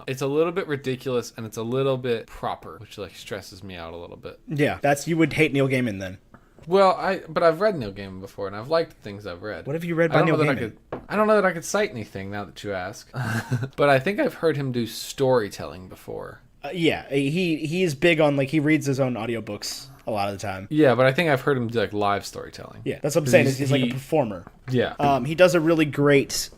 It's a little bit ridiculous and it's a little bit proper, which stresses me out a little bit. Yeah, you would hate Neil Gaiman then. Well, but I've read Neil Gaiman before, and I've liked the things I've read. What have you read by Neil Gaiman? I don't know that I could cite anything now that you ask. But I think I've heard him do storytelling before. Yeah, he is big on he reads his own audiobooks a lot of the time. Yeah, but I think I've heard him do live storytelling. Yeah, that's what I'm saying. He's like a performer. Yeah. He does a really great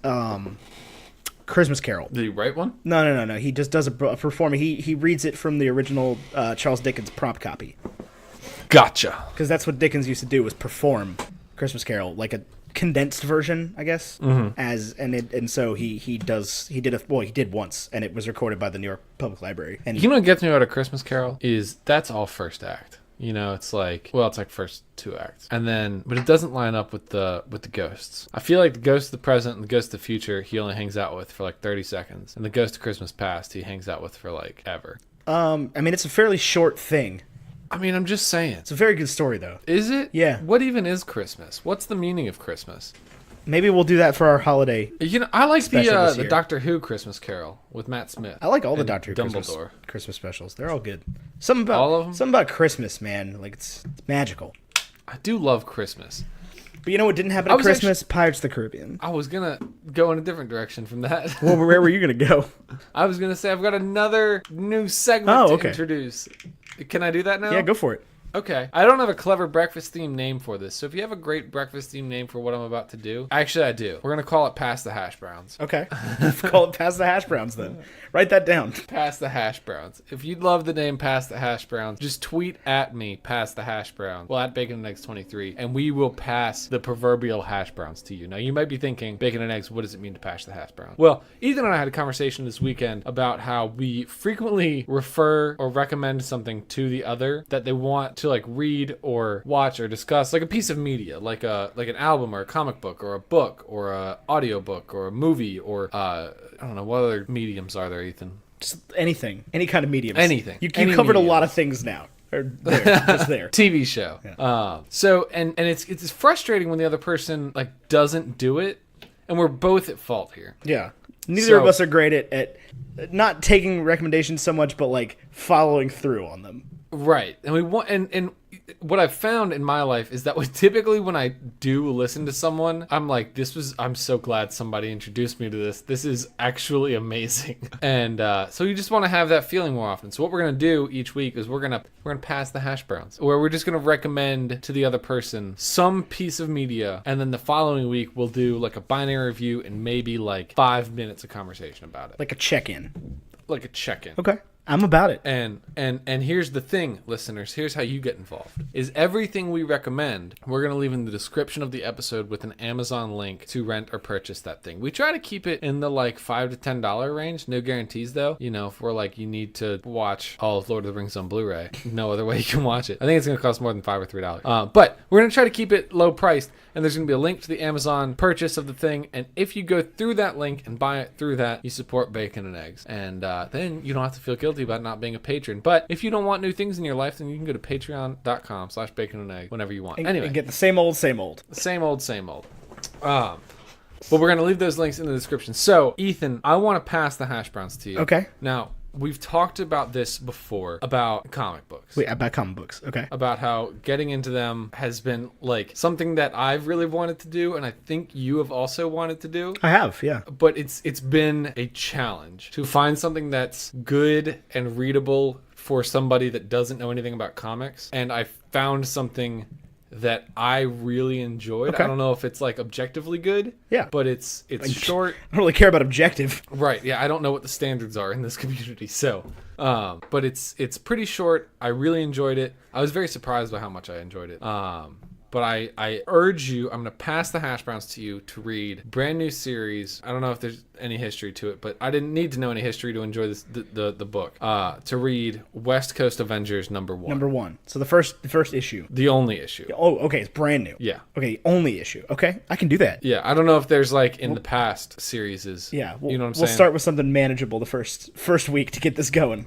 Christmas Carol. Did he write one? No. He just does a performer. He reads it from the original Charles Dickens prompt copy. Gotcha. Because that's what Dickens used to do, was perform Christmas Carol, like a condensed version, I guess. Mm-hmm. So he did once, and it was recorded by the New York Public Library. And you know what gets me about A Christmas Carol is that's all first act. It's like first 2 acts, and then but it doesn't line up with the ghosts. I feel like the ghost of the present and the ghost of the future he only hangs out with for 30 seconds, and the ghost of Christmas past he hangs out with for ever. I mean, it's a fairly short thing. I mean, I'm just saying. It's a very good story, though. Is it? Yeah. What even is Christmas? What's the meaning of Christmas? Maybe we'll do that for our holiday. I like special the Doctor Who Christmas Carol with Matt Smith. I like all the Doctor Who Christmas specials. They're all good. All of them? Something about Christmas, man. It's magical. I do love Christmas. But you know what didn't happen at Christmas? Pirates of the Caribbean. I was going to go in a different direction from that. Well, where were you going to go? I was going to say I've got another new segment to introduce. Can I do that now? Yeah, go for it. Okay. I don't have a clever breakfast-themed name for this, so if you have a great breakfast-themed name for what I'm about to do... Actually, I do. We're going to call it Pass the Hash Browns. Okay. Call it Pass the Hash Browns, then. Write that down. Pass the Hash Browns. If you'd love the name Pass the Hash Browns, just tweet at me, Pass the Hash Browns. Well, at Baconandeggs23, and we will pass the proverbial hash browns to you. Now, you might be thinking, Bacon and Eggs, what does it mean to pass the hash browns? Well, Ethan and I had a conversation this weekend about how we frequently refer or recommend something to the other that they want to read or watch or discuss, like a piece of media, like an album or a comic book or a book or a audiobook or a movie or I don't know, what other mediums are there, Ethan? Just anything. Any kind of medium. Anything. You covered a lot of things now. Or there, just there. TV show. So and it's frustrating when the other person like doesn't do it, and we're both at fault here. Yeah. Neither of us are great at not taking recommendations so much, but like following through on them. Right. And we want and what I've found in my life is that typically when I do listen to someone, I'm like, I'm so glad somebody introduced me to this. This is actually amazing. And so you just want to have that feeling more often. So what we're gonna do each week is we're gonna pass the hash browns, where we're just gonna recommend to the other person some piece of media, and then the following week we'll do like a binary review and maybe like 5 minutes of conversation about it. Like a check-in. Like a check-in. Okay. I'm about it. And here's the thing, listeners. Here's how you get involved. Is everything we recommend, we're going to leave in the description of the episode with an Amazon link to rent or purchase that thing. We try to keep it in the like $5 to $10 range. No guarantees though. You know, if we're like, you need to watch all of Lord of the Rings on Blu-ray, no other way you can watch it. I think it's going to cost more than $5 or $3. But we're going to try to keep it low priced. And there's going to be a link to the Amazon purchase of the thing. And if you go through that link and buy it through that, you support Bacon and Eggs. And then you don't have to feel guilty about not being a patron. But if you don't want new things in your life, then you can go to patreon.com/baconandegg whenever you want. Anyway. And get the same old. Same old. But we're going to leave those links in the description. So, Ethan, I want to pass the hash browns to you. Okay. Now, we've talked about this before, about comic books. Wait, about comic books. Okay. About how getting into them has been like something that I've really wanted to do, and I think you have also wanted to do. I have, yeah. But it's been a challenge to find something that's good and readable for somebody that doesn't know anything about comics. And I found something that I really enjoyed. Okay. I don't know if it's like objectively good. Yeah. But it's short. I don't really care about objective. Right. Yeah. I don't know what the standards are in this community. So, but it's pretty short. I really enjoyed it. I was very surprised by how much I enjoyed it. But I urge you, I'm going to pass the hash browns to you to read brand new series. I don't know if there's any history to it, but I didn't need to know any history to enjoy this, the book. To read West Coast Avengers #1. #1. So the first issue. The only issue. Oh, okay. It's brand new. Yeah. Okay. Only issue. Okay. I can do that. Yeah. I don't know if there's like in the past series is. Yeah. You know what I'm saying? We'll start with something manageable the first week to get this going.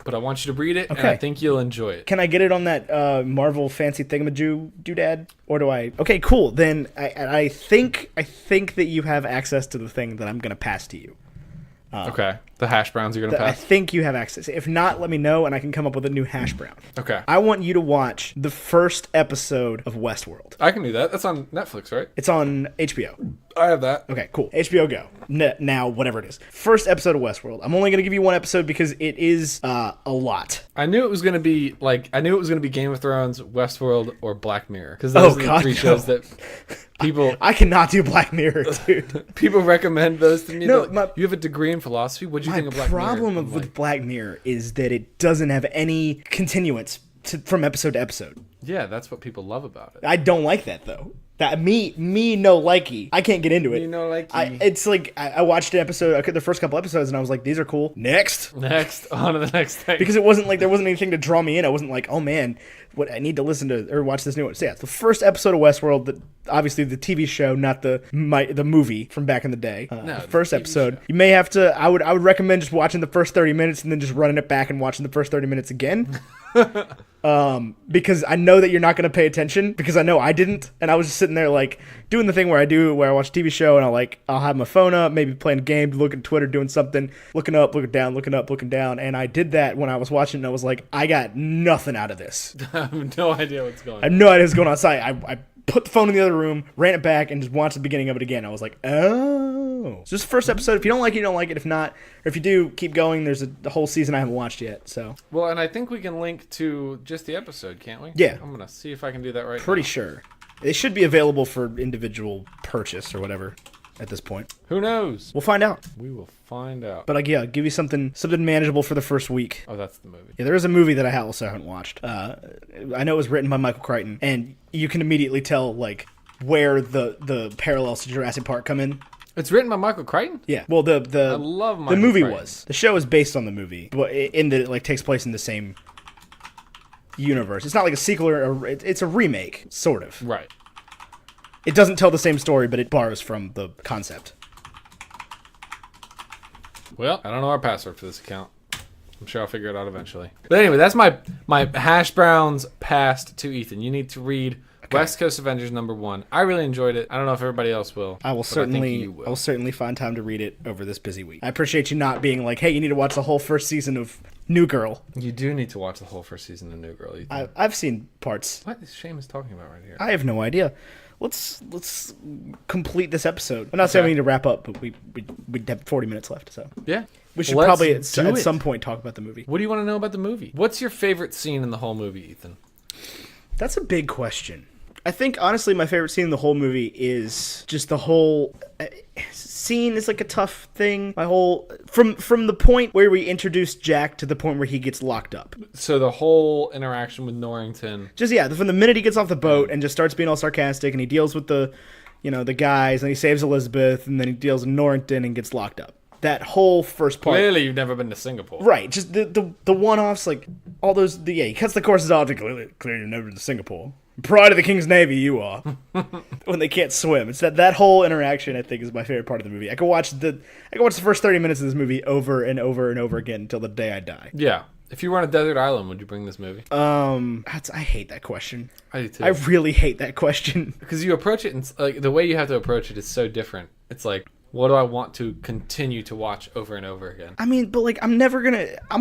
But I want you to read it, okay. And I think you'll enjoy it. Can I get it on that Marvel fancy thingamajoo doodad? Or do I? Okay, cool. Then I think that you have access to the thing that I'm going to pass to you. Okay. The hash browns you're going to I pass? think you have access. If not, let me know and I can come up with a new hash brown. Okay. I want you to watch the first episode of Westworld. I can do that. That's on Netflix, right? It's on HBO. I have that. Okay, cool. HBO Go. Now, whatever it is. First episode of Westworld. I'm only going to give you one episode because it is a lot. I knew it was going to be Game of Thrones, Westworld, or Black Mirror. Because those are the three shows that people... I cannot do Black Mirror, dude. People recommend those to me. No, like, you have a degree in philosophy. What do you think of Black Mirror? My problem with Black Mirror is that it doesn't have any continuance from episode to episode. Yeah, that's what people love about it. I don't like that, though. That me no likey. I can't get into it. Me no likey. It's like I watched an episode, the first couple episodes, and I was like, "These are cool." Next, on to the next thing. Because it wasn't like there wasn't anything to draw me in. I wasn't like, "Oh man, what I need to listen to or watch this new one." So yeah, it's the first episode of Westworld. That obviously the TV show, not the movie from back in the day. No, the first episode. Show. You may have to. I would recommend just watching the first 30 minutes and then just running it back and watching the first 30 minutes again. Because I know that you're not going to pay attention, because I know I didn't, and I was just sitting there like doing the thing where I watch a TV show and I'll have my phone up, maybe playing a game, looking at Twitter, doing something, looking up, looking down, looking up, looking down, and I did that when I was watching, and I was like, I got nothing out of this. I have no idea what's going on. I have no idea what's going on. So I put the phone in the other room, ran it back, and just watched the beginning of it again. I was like, oh. So this is the first episode. If you don't like it, you don't like it. If not, or if you do, keep going. There's a whole season I haven't watched yet. So. Well, and I think we can link to just the episode, can't we? Yeah. I'm going to see if I can do that right now. Pretty sure. They should be available for individual purchase or whatever at this point. Who knows? We'll find out. We will find out. But yeah, give you something manageable for the first week. Oh, that's the movie. Yeah, there is a movie that I also haven't watched. I know it was written by Michael Crichton, and you can immediately tell like where the parallels to Jurassic Park come in. It's written by Michael Crichton? Yeah. Well, I love Michael the movie Crichton. was. The show is based on the movie, but in that it like takes place in the same universe. It's not like a sequel or it's a remake, sort of. Right. It doesn't tell the same story, but it borrows from the concept. Well, I don't know our password for this account. I'm sure I'll figure it out eventually. But anyway, that's my hash browns passed to Ethan. You need to read West Coast Avengers #1. I really enjoyed it. I don't know if everybody else will. I will certainly find time to read it over this busy week. I appreciate you not being like, hey, you need to watch the whole first season of New Girl. You do need to watch the whole first season of New Girl, Ethan. I've seen parts. What is Seamus talking about right here? I have no idea. Let's complete this episode. I'm not saying we need to wrap up, but we have 40 minutes left, so Yeah. we should Let's probably at do it. some point talk about the movie. What do you want to know about the movie? What's your favorite scene in the whole movie, Ethan? That's a big question. I think, honestly, my favorite scene in the whole movie is just the whole scene is like a tough thing. My whole from the point where we introduce Jack to the point where he gets locked up. So the whole interaction with Norrington. Just, yeah, from the minute he gets off the boat and just starts being all sarcastic and he deals with the guys and he saves Elizabeth and then he deals with Norrington and gets locked up. That whole first part. Clearly, you've never been to Singapore. Right, just the one-offs, like, all those, he cuts the courses off, like, clearly you've never been to Singapore. Pride of the King's Navy, you are. When they can't swim. It's that whole interaction, I think, is my favorite part of the movie. I could watch the first 30 minutes of this movie over and over and over again until the day I die. Yeah. If you were on a desert island, would you bring this movie? I hate that question. I do too. I really hate that question. Because you approach it, and like the way you have to approach it is so different. It's like, what do I want to continue to watch over and over again? I mean, but like, I'm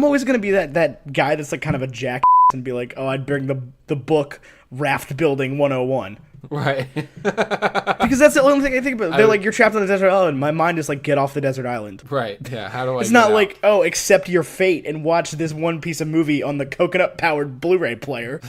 always gonna be that guy that's like kind of a jack and be like, oh, I'd bring the book Raft Building 101. Right. Because that's the only thing I think about. They're like, you're trapped on a desert island. My mind is like, get off the desert island. Right. Yeah. How do I? It's not like, oh, accept your fate and watch this one piece of movie on the coconut-powered Blu-ray player.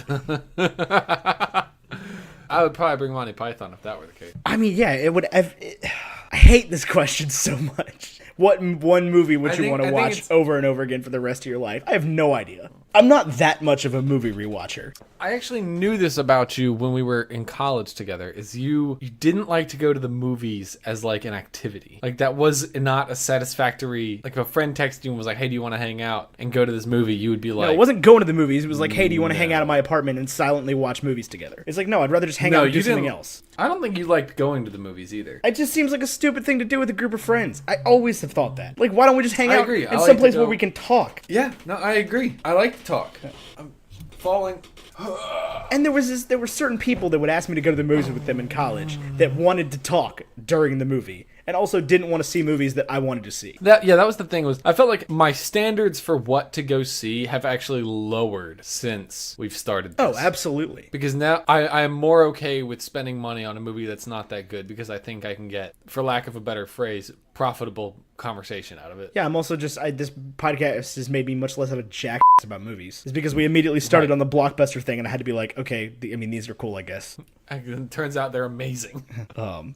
I would probably bring Monty Python if that were the case. I mean, yeah, it would. I hate this question so much. What one movie would you want to watch over and over again for the rest of your life? I have no idea. I'm not that much of a movie rewatcher. I actually knew this about you when we were in college together, is you didn't like to go to the movies as like an activity. Like that was not a satisfactory, like if a friend texted you and was like, hey, do you want to hang out and go to this movie? You would be like... No, it wasn't going to the movies. It was like, hey, do you want to hang out at my apartment and silently watch movies together? It's like, no, I'd rather just hang out and do something else. I don't think you liked going to the movies either. It just seems like a stupid thing to do with a group of friends. I always have thought that. Like, why don't we just hang out in some place where we can talk? Yeah, no, I agree. I like to talk. I'm falling. And there were certain people that would ask me to go to the movies with them in college that wanted to talk during the movie. And also didn't want to see movies that I wanted to see. That was the thing, was I felt like my standards for what to go see have actually lowered since we've started this. Oh, absolutely. Because now I am more okay with spending money on a movie that's not that good, because I think I can get, for lack of a better phrase, profitable conversation out of it. Yeah, I'm also just, this podcast has made me much less of a jackass about movies. It's because we immediately started on the Blockbuster thing and I had to be like, okay, these are cool, I guess. It turns out they're amazing.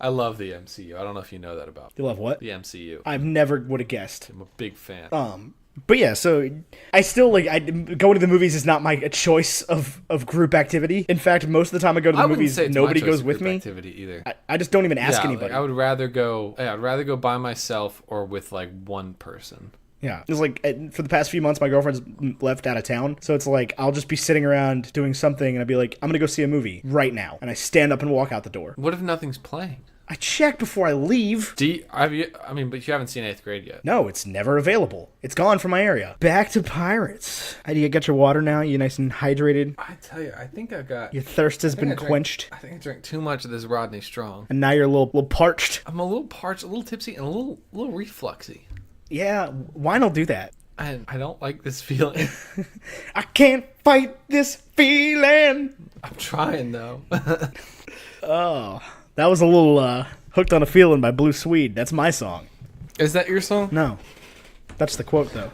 I love the MCU. I don't know if you know that about. You love what? The MCU. I never would have guessed. I'm a big fan. But yeah, so I still going to the movies is not my choice of group activity. In fact, most of the time I go to the movies, nobody goes with me. Activity either. I just don't even ask anybody. Like, I would rather go. Yeah, I'd rather go by myself or with like one person. Yeah, it's like for the past few months, my girlfriend's left out of town, so it's like I'll just be sitting around doing something, and I'd be like, I'm gonna go see a movie right now, and I stand up and walk out the door. What if nothing's playing? I check before I leave. But you haven't seen 8th grade yet. No, it's never available. It's gone from my area. Back to Pirates. Do you get your water now? You nice and hydrated? I tell you, I think I got... Your thirst has been quenched? I think I drank too much of this Rodney Strong. And now you're a little parched? I'm a little parched, a little tipsy, and a little refluxy. Yeah, wine will do that. I don't like this feeling. I can't fight this feeling. I'm trying, though. Oh... That was a little Hooked on a Feeling by Blue Swede. That's my song. Is that your song? No. That's the quote, though.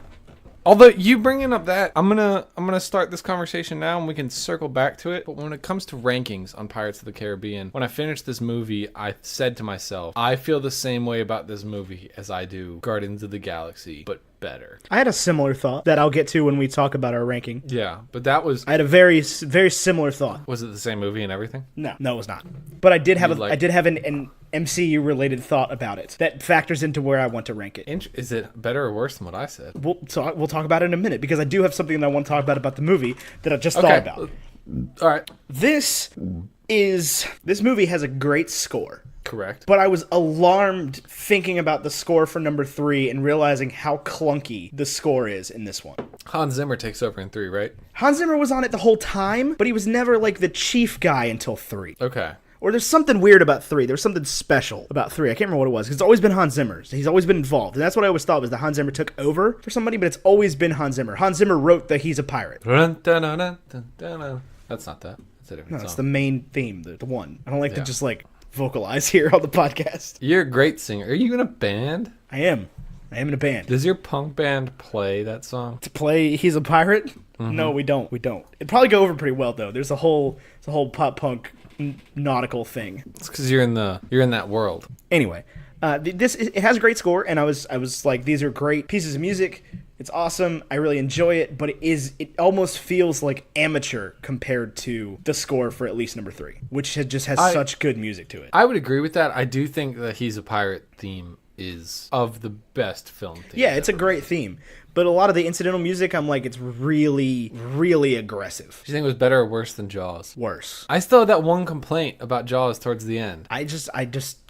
Although you bringing up that, I'm gonna start this conversation now and we can circle back to it. But when it comes to rankings on Pirates of the Caribbean, when I finished this movie, I said to myself, I feel the same way about this movie as I do Guardians of the Galaxy, but better. I had a similar thought that I'll get to when we talk about our ranking. Yeah, but that was... I had a very, very similar thought. Was it the same movie and everything? No, it was not. But I did have an MCU-related thought about it that factors into where I want to rank it. Is it better or worse than what I said? We'll talk about it in a minute, because I do have something that I want to talk about the movie that I just thought about. All right. This is this movie has a great score. Correct. But I was alarmed thinking about the score for number 3 and realizing how clunky the score is in this one. Hans Zimmer takes over in 3, right? Hans Zimmer was on it the whole time, but he was never like the chief guy until 3. Okay. Or there's something weird about 3. There's something special about 3. I can't remember what it was, because it's always been Hans Zimmer's. He's always been involved. And that's what I always thought, was that Hans Zimmer took over for somebody, but it's always been Hans Zimmer. Hans Zimmer wrote that He's a Pirate. That's not that. That's a different No, song. it's the main theme, the one. I don't like to just like vocalize here on the podcast. You're a great singer. Are you in a band? I am in a band. Does your punk band play that song? To play He's a Pirate? Mm-hmm. No, we don't. It'd probably go over pretty well though. There's a whole pop punk nautical thing. It's because you're in that world. Anyway, it has a great score, and I was like, these are great pieces of music. It's awesome. I really enjoy it, but it almost feels like amateur compared to the score for at least number 3, which has such good music to it. I would agree with that. I do think that He's a Pirate theme is of the best film themes. Yeah, it's a great theme. But a lot of the incidental music, I'm like, it's really, really aggressive. Do you think it was better or worse than Jaws? Worse. I still had that one complaint about Jaws towards the end. I just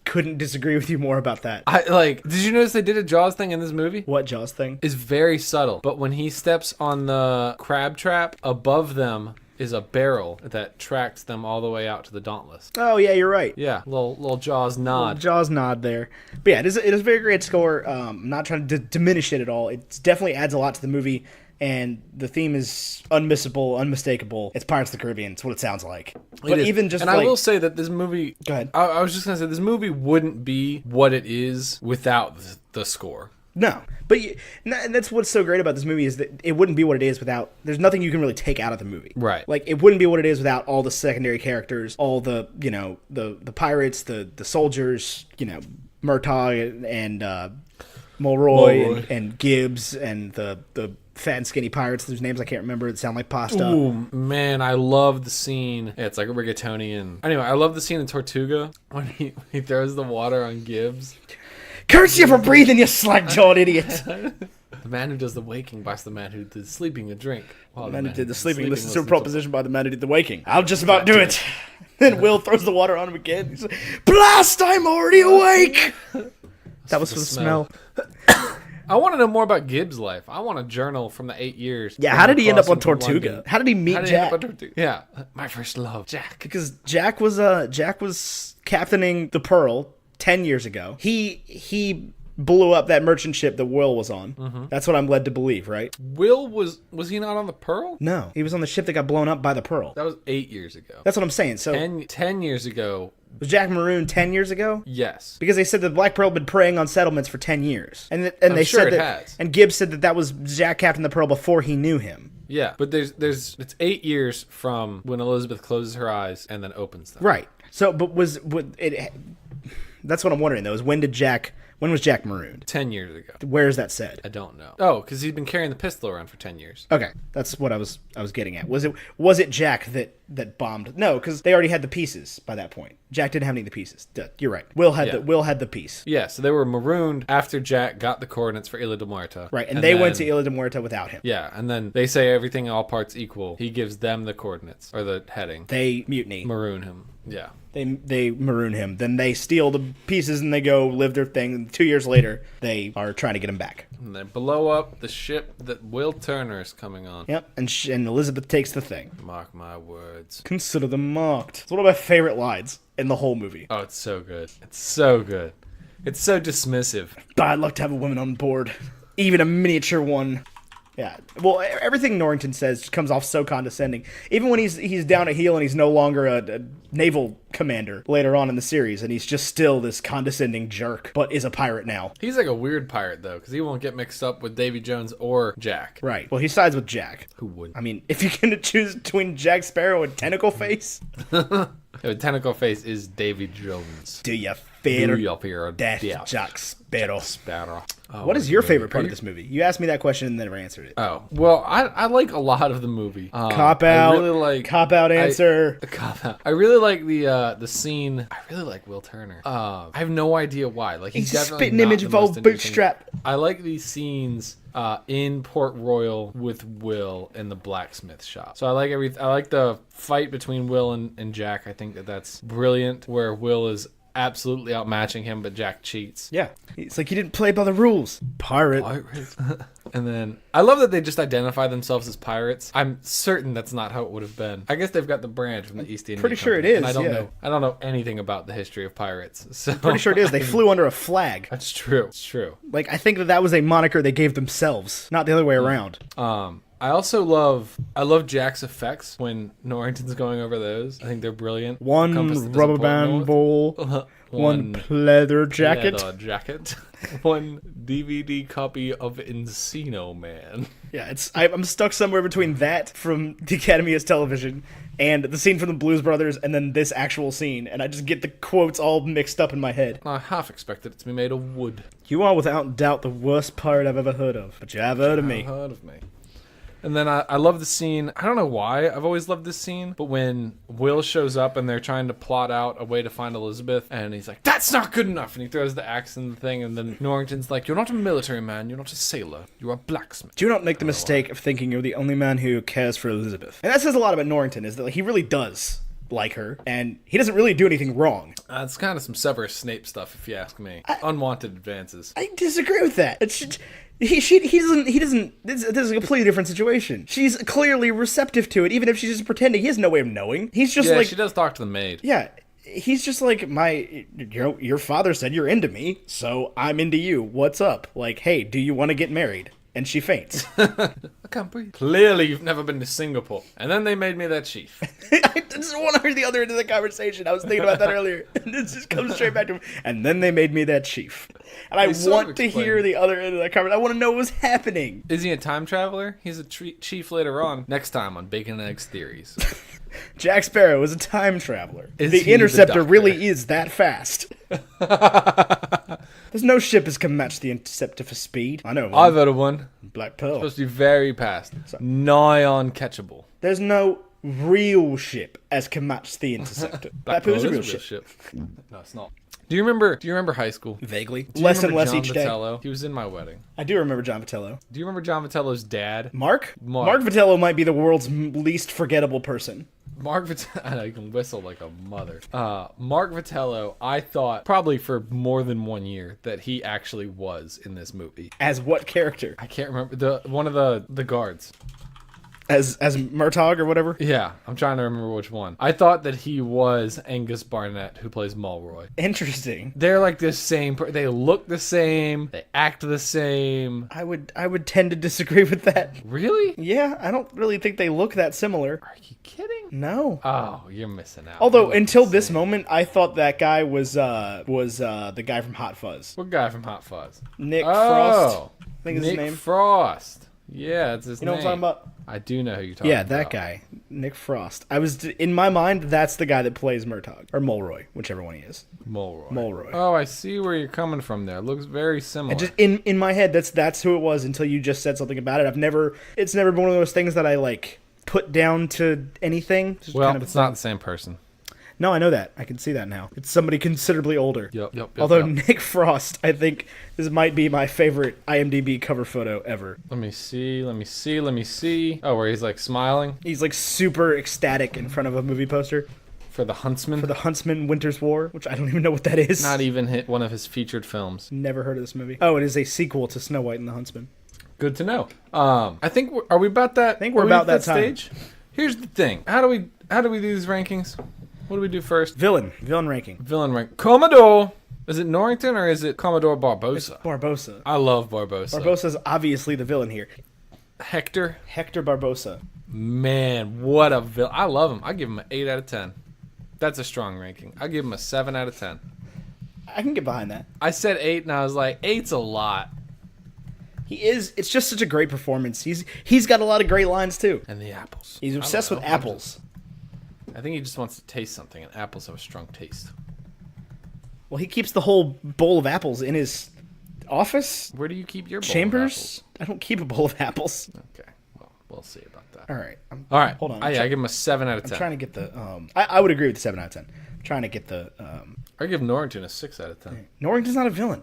couldn't disagree with you more about that. Did you notice they did a Jaws thing in this movie? What Jaws thing? It's very subtle, but when he steps on the crab trap, above them is a barrel that tracks them all the way out to the Dauntless. Oh yeah, you're right. Yeah, little Jaws nod. Jaws nod there. But yeah, it is a very great score. I'm not trying to diminish it at all. It definitely adds a lot to the movie, and the theme is unmissable, unmistakable. It's Pirates of the Caribbean. It's what it sounds like. But even just, and I will say that this movie... Go ahead. I was just going to say, this movie wouldn't be what it is without the score. No, but and that's what's so great about this movie, is that it wouldn't be what it is without. There's nothing you can really take out of the movie, right? Like, it wouldn't be what it is without all the secondary characters, all the the pirates, the soldiers, Murtaugh and Mulroy and Gibbs and the fat and skinny pirates whose names I can't remember that sound like pasta. Ooh, man, I love the scene. Yeah, it's like a rigatoni. Anyway, I love the scene in Tortuga when he throws the water on Gibbs. Curse you for breathing, you slack-jawed idiot. The man who does the waking buys the man who did the sleeping a drink. While the man who did the sleeping listens to a proposition by the man who did the waking. I'll just about do it. Then Will throws the water on him again. He's like, blast, I'm already awake. That was for the smell. I want to know more about Gibbs' life. I want a journal from the 8 years. Yeah, how did he end up on Tortuga? How did he meet Jack? Yeah, my first love, Jack. Because Jack was captaining the Pearl 10 years ago. He blew up that merchant ship that Will was on. Mm-hmm. That's what I'm led to believe, right? Will was he not on the Pearl? No, he was on the ship that got blown up by the Pearl. That was 8 years ago. That's what I'm saying. So 10 years ago. Was Jack marooned 10 years ago? Yes. Because they said the Black Pearl had been preying on settlements for 10 years. And they said that has. And Gibbs said that was Jack captained the Pearl before he knew him. Yeah, but it's 8 years from when Elizabeth closes her eyes and then opens them. Right. So, but that's what I'm wondering, though, is when was Jack marooned? 10 years ago. Where is that said? I don't know. Oh, because he's been carrying the pistol around for 10 years. Okay, that's what I was getting at. Was it Jack that bombed? No, because they already had the pieces by that point. Jack didn't have any of the pieces. You're right. Will had the piece. Yeah, so they were marooned after Jack got the coordinates for Isla de Muerta. Right, and they went to Isla de Muerta without him. Yeah, and then they say everything all parts equal. He gives them the coordinates or the heading. They mutiny. Maroon him. Yeah. They maroon him. Then they steal the pieces and they go live their thing. And 2 years later, they are trying to get him back. And they blow up the ship that Will Turner is coming on. Yep, and Elizabeth takes the thing. Mark my words. Consider them marked. It's one of my favorite lines in the whole movie. Oh, it's so good. It's so good. It's so dismissive. Bad luck to have a woman on board. Even a miniature one. Yeah, well, everything Norrington says comes off so condescending. Even when he's down at heel and he's no longer a naval commander later on in the series, and he's just still this condescending jerk, but is a pirate now. He's like a weird pirate, though, because he won't get mixed up with Davy Jones or Jack. Right. Well, he sides with Jack. Who would? I mean, if you're going to choose between Jack Sparrow and Tentacle Face... Tentacle Face is Davy Jones. Do you fear death, Jack Sparrow? Oh, what is your favorite part of this movie? You asked me that question and never answered it. Oh, well, I like a lot of the movie. Cop out. I really like cop out answer. Cop out. I really like the scene. I really like Will Turner. I have no idea why. Like he's a spitting image of old Bootstrap. I like these scenes in Port Royal with Will in the blacksmith shop. So I like the fight between Will and Jack. I think that's brilliant, where Will is absolutely outmatching him, but Jack cheats. Yeah. It's like, you didn't play by the rules. Pirate. And then I love that they just identify themselves as pirates. I'm certain that's not how it would have been. I guess they've got the brand from the East India Pretty sure it Company, is, and yeah. I don't know anything about the history of pirates. So Pretty sure it is. They flew under a flag. that's true. It's true. Like, I think that was a moniker they gave themselves, not the other way around. I also love Jack's effects when Norrington's going over those. I think they're brilliant. One Compass that doesn't rubber point band north. bowl, one pleather jacket. Leather jacket. One DVD copy of Encino Man. Yeah, I'm stuck somewhere between that from the Academy of Television and the scene from the Blues Brothers and then this actual scene, and I just get the quotes all mixed up in my head. I half expected it to be made of wood. You are without doubt the worst pirate I've ever heard of, but you have heard of me. Heard of me. And then I love the scene. I don't know why I've always loved this scene, but when Will shows up and they're trying to plot out a way to find Elizabeth, and he's like, "That's not good enough," and he throws the axe in the thing, and then Norrington's like, "You're not a military man. You're not a sailor. You're a blacksmith." Do not make the mistake of thinking you're the only man who cares for Elizabeth. And that says a lot about Norrington, is that like, he really does like her, and he doesn't really do anything wrong. It's kind of some Severus Snape stuff, if you ask me. Unwanted advances. I disagree with that. He doesn't. This is a completely different situation. She's clearly receptive to it, even if she's just pretending. He has no way of knowing. He's just like, she does talk to the maid. yeah. He's just like, your father said you're into me, so I'm into you. What's up? Like, hey, do you want to get married? And she faints. I can't breathe. Clearly, you've never been to Singapore. And then they made me that chief. I just want to hear the other end of the conversation. I was thinking about that earlier. And it just comes straight back to me. And then they made me that chief. And I want to hear the other end of that conversation. I want to know what's happening. Is he a time traveler? He's a chief later on. Next time on Bacon and Eggs Theories. Jack Sparrow is a time traveler. Is the he Interceptor the really is that fast. There's no ship as can match the Interceptor for speed. I know. I've heard of one. Black Pearl. Supposed to be very fast. Nigh on catchable. There's no real ship as can match the Interceptor. Black Pearl is a real ship. No, it's not. Do you remember high school? Vaguely. Do you Less and remember less John each day. Vitello? He was in my wedding. I do remember John Vitello. Do you remember John Vitello's dad? Mark Vitello might be the world's least forgettable person. Mark Vitello, I know, you can whistle like a mother. Mark Vitello, I thought probably for more than 1 year that he actually was in this movie. As what character? I can't remember one of the guards. As Murtaugh or whatever? Yeah, I'm trying to remember which one. I thought that he was Angus Barnett, who plays Mulroy. Interesting. They're like the same. They look the same. They act the same. I would tend to disagree with that. Really? Yeah, I don't really think they look that similar. Are you kidding? No. Oh, you're missing out. Although until this moment, I thought that guy was the guy from Hot Fuzz. What guy from Hot Fuzz? Nick Frost. I think is Nick his name. Frost. Yeah, it's his name. You know what I'm talking about? I do know who you're talking about. Yeah, that guy. Nick Frost. In my mind, that's the guy that plays Murtaugh. Or Mulroy, whichever one he is. Mulroy. Oh, I see where you're coming from there. It looks very similar. And just in my head, that's who it was until you just said something about it. It's never been one of those things that I like put down to anything. Well, it's not the same person. No, I know that. I can see that now. It's somebody considerably older. Yep. Although Nick Frost, I think this might be my favorite IMDb cover photo ever. Let me see. Oh, where he's like smiling? He's like super ecstatic in front of a movie poster. For The Huntsman? For The Huntsman Winter's War, which I don't even know what that is. Not even hit one of his featured films. Never heard of this movie. Oh, it is a sequel to Snow White and the Huntsman. Good to know. I think are we about that? I think we're about that stage. Here's the thing. How do we do these rankings? What do we do first? Villain ranking. Villain rank. Commodore. Is it Norrington or is it Commodore Barbosa? It's Barbosa. I love Barbosa. Barbosa's obviously the villain here. Hector Barbosa. Man, what a villain. I love him. I give him an 8 out of 10. That's a strong ranking. I give him a 7 out of 10. I can get behind that. I said 8 and I was like, 8's a lot. It's just such a great performance. He's got a lot of great lines too. And the apples. He's obsessed with apples. I think he just wants to taste something, and apples have a strong taste. Well, he keeps the whole bowl of apples in his office. Where do you keep your bowl chambers? Of apples? I don't keep a bowl of apples. Okay, well, we'll see about that. All right. Hold on. I give him a 7 out of 10. I'm trying to get the. I would agree with the 7 out of 10. I'm trying to get the. I give Norrington a 6 out of 10. Norrington's not a villain.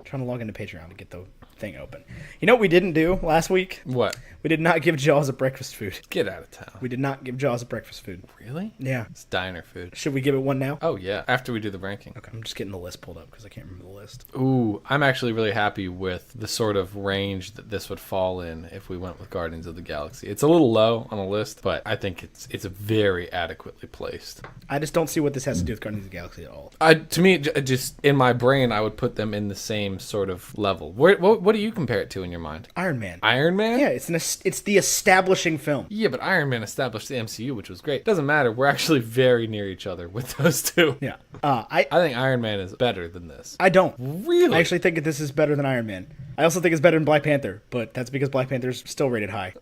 trying to log into Patreon to get the thing open. You know what we didn't do last week? What? We did not give Jaws a breakfast food. Get out of town. We did not give Jaws a breakfast food. Really? Yeah. It's diner food. Should we give it one now? Oh, yeah. After we do the ranking. Okay, I'm just getting the list pulled up because I can't remember the list. Ooh, I'm actually really happy with the sort of range that this would fall in if we went with Guardians of the Galaxy. It's a little low on the list, but I think it's very adequately placed. I just don't see what this has to do with Guardians of the Galaxy at all. To me, just in my brain, I would put them in the same sort of level. What do you compare it to in your mind? Iron Man. Iron Man? Yeah, it's the establishing film. Yeah, but Iron Man established the MCU, which was great. Doesn't matter. We're actually very near each other with those two. Yeah. I think Iron Man is better than this. I don't. Really? I actually think that this is better than Iron Man. I also think it's better than Black Panther, but that's because Black Panther's still rated high.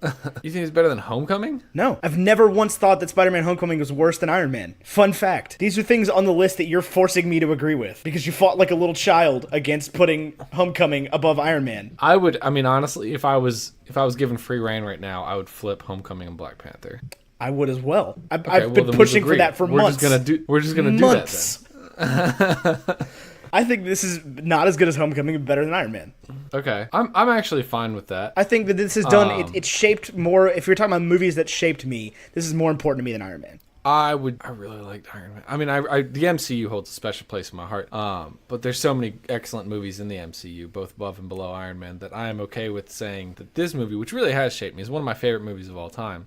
You think it's better than Homecoming? No. I've never once thought that Spider-Man Homecoming was worse than Iron Man. Fun fact. These are things on the list that you're forcing me to agree with because you fought like a little child against putting Homecoming above Iron Man. Honestly, if I was given free reign right now, I would flip Homecoming and Black Panther. I would as well. I've Well, been then pushing we've for that agreed. for months. We're just gonna do that then. I think this is not as good as Homecoming, but better than Iron Man. Okay, I'm actually fine with that. I think that this is done. It's shaped more. If you're talking about movies that shaped me, this is more important to me than Iron Man. I really liked Iron Man. I mean, the MCU holds a special place in my heart. But there's so many excellent movies in the MCU, both above and below Iron Man, that I am okay with saying that this movie, which really has shaped me, is one of my favorite movies of all time,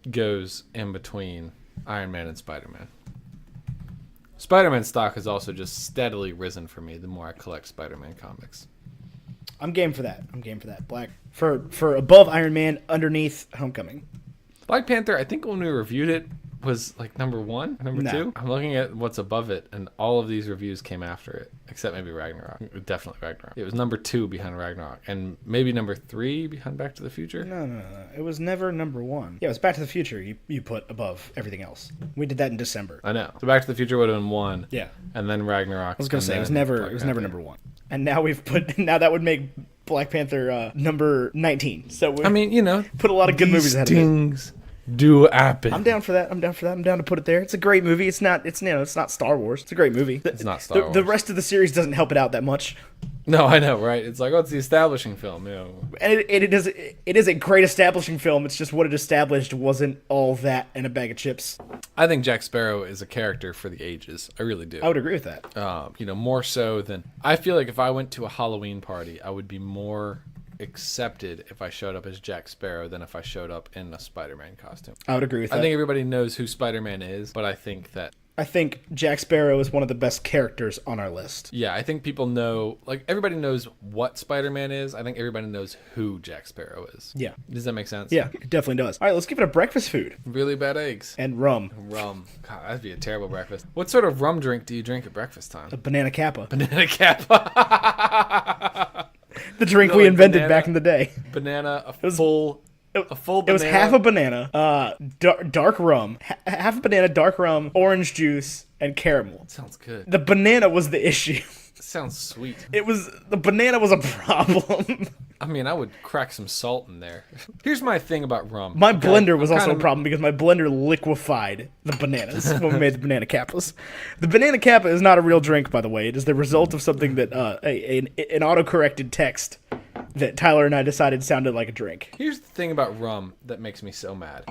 goes in between Iron Man and Spider-Man. Spider-Man stock has also just steadily risen for me the more I collect Spider-Man comics. I'm game for that. Black for above Iron Man, underneath Homecoming. Black Panther, I think when we reviewed it, was like number 1, number 2. I'm looking at what's above it, and all of these reviews came after it, except maybe Ragnarok. Definitely Ragnarok. It was number 2 behind Ragnarok, and maybe number 3 behind Back to the Future. No. It was never number 1. Yeah, it was Back to the Future. You put above everything else. We did that in December. I know. So Back to the Future would have been 1. Yeah. And then Ragnarok. I was gonna say it was never number 1. And now that would make Black Panther number 19. So we put a lot of good movies ahead of it. Do happen. I'm down for that. I'm down to put it there. It's a great movie. It's not Star Wars. It's a great movie. It's not Star Wars. The rest of the series doesn't help it out that much. No, I know, right? It's like, it's the establishing film, And it is a great establishing film. It's just what it established wasn't all that and a bag of chips. I think Jack Sparrow is a character for the ages. I really do. I would agree with that. More so than I feel like if I went to a Halloween party, I would be more accepted if I showed up as Jack Sparrow than if I showed up in a Spider-Man costume. I would agree with that. I think everybody knows who Spider-Man is, but I think Jack Sparrow is one of the best characters on our list. Yeah, I think people know, everybody knows what Spider-Man is. I think everybody knows who Jack Sparrow is. Yeah. Does that make sense? Yeah, it definitely does. All right, let's give it a breakfast food. Really bad eggs. And rum. Rum. God, that'd be a terrible breakfast. What sort of rum drink do you drink at breakfast time? A banana kappa. Banana Kappa. The drink we invented back in the day. Banana, a full banana. It was half a banana, dark rum, half a banana, dark rum, orange juice, and caramel. Sounds good. The banana was the issue. Sounds sweet. The banana was a problem. I mean, I would crack some salt in there. Here's my thing about rum. My blender was also a problem because my blender liquefied the bananas when we made the banana kappas. The banana kappa is not a real drink, by the way. It is the result of something that an auto-corrected text that Tyler and I decided sounded like a drink. Here's the thing about rum that makes me so mad.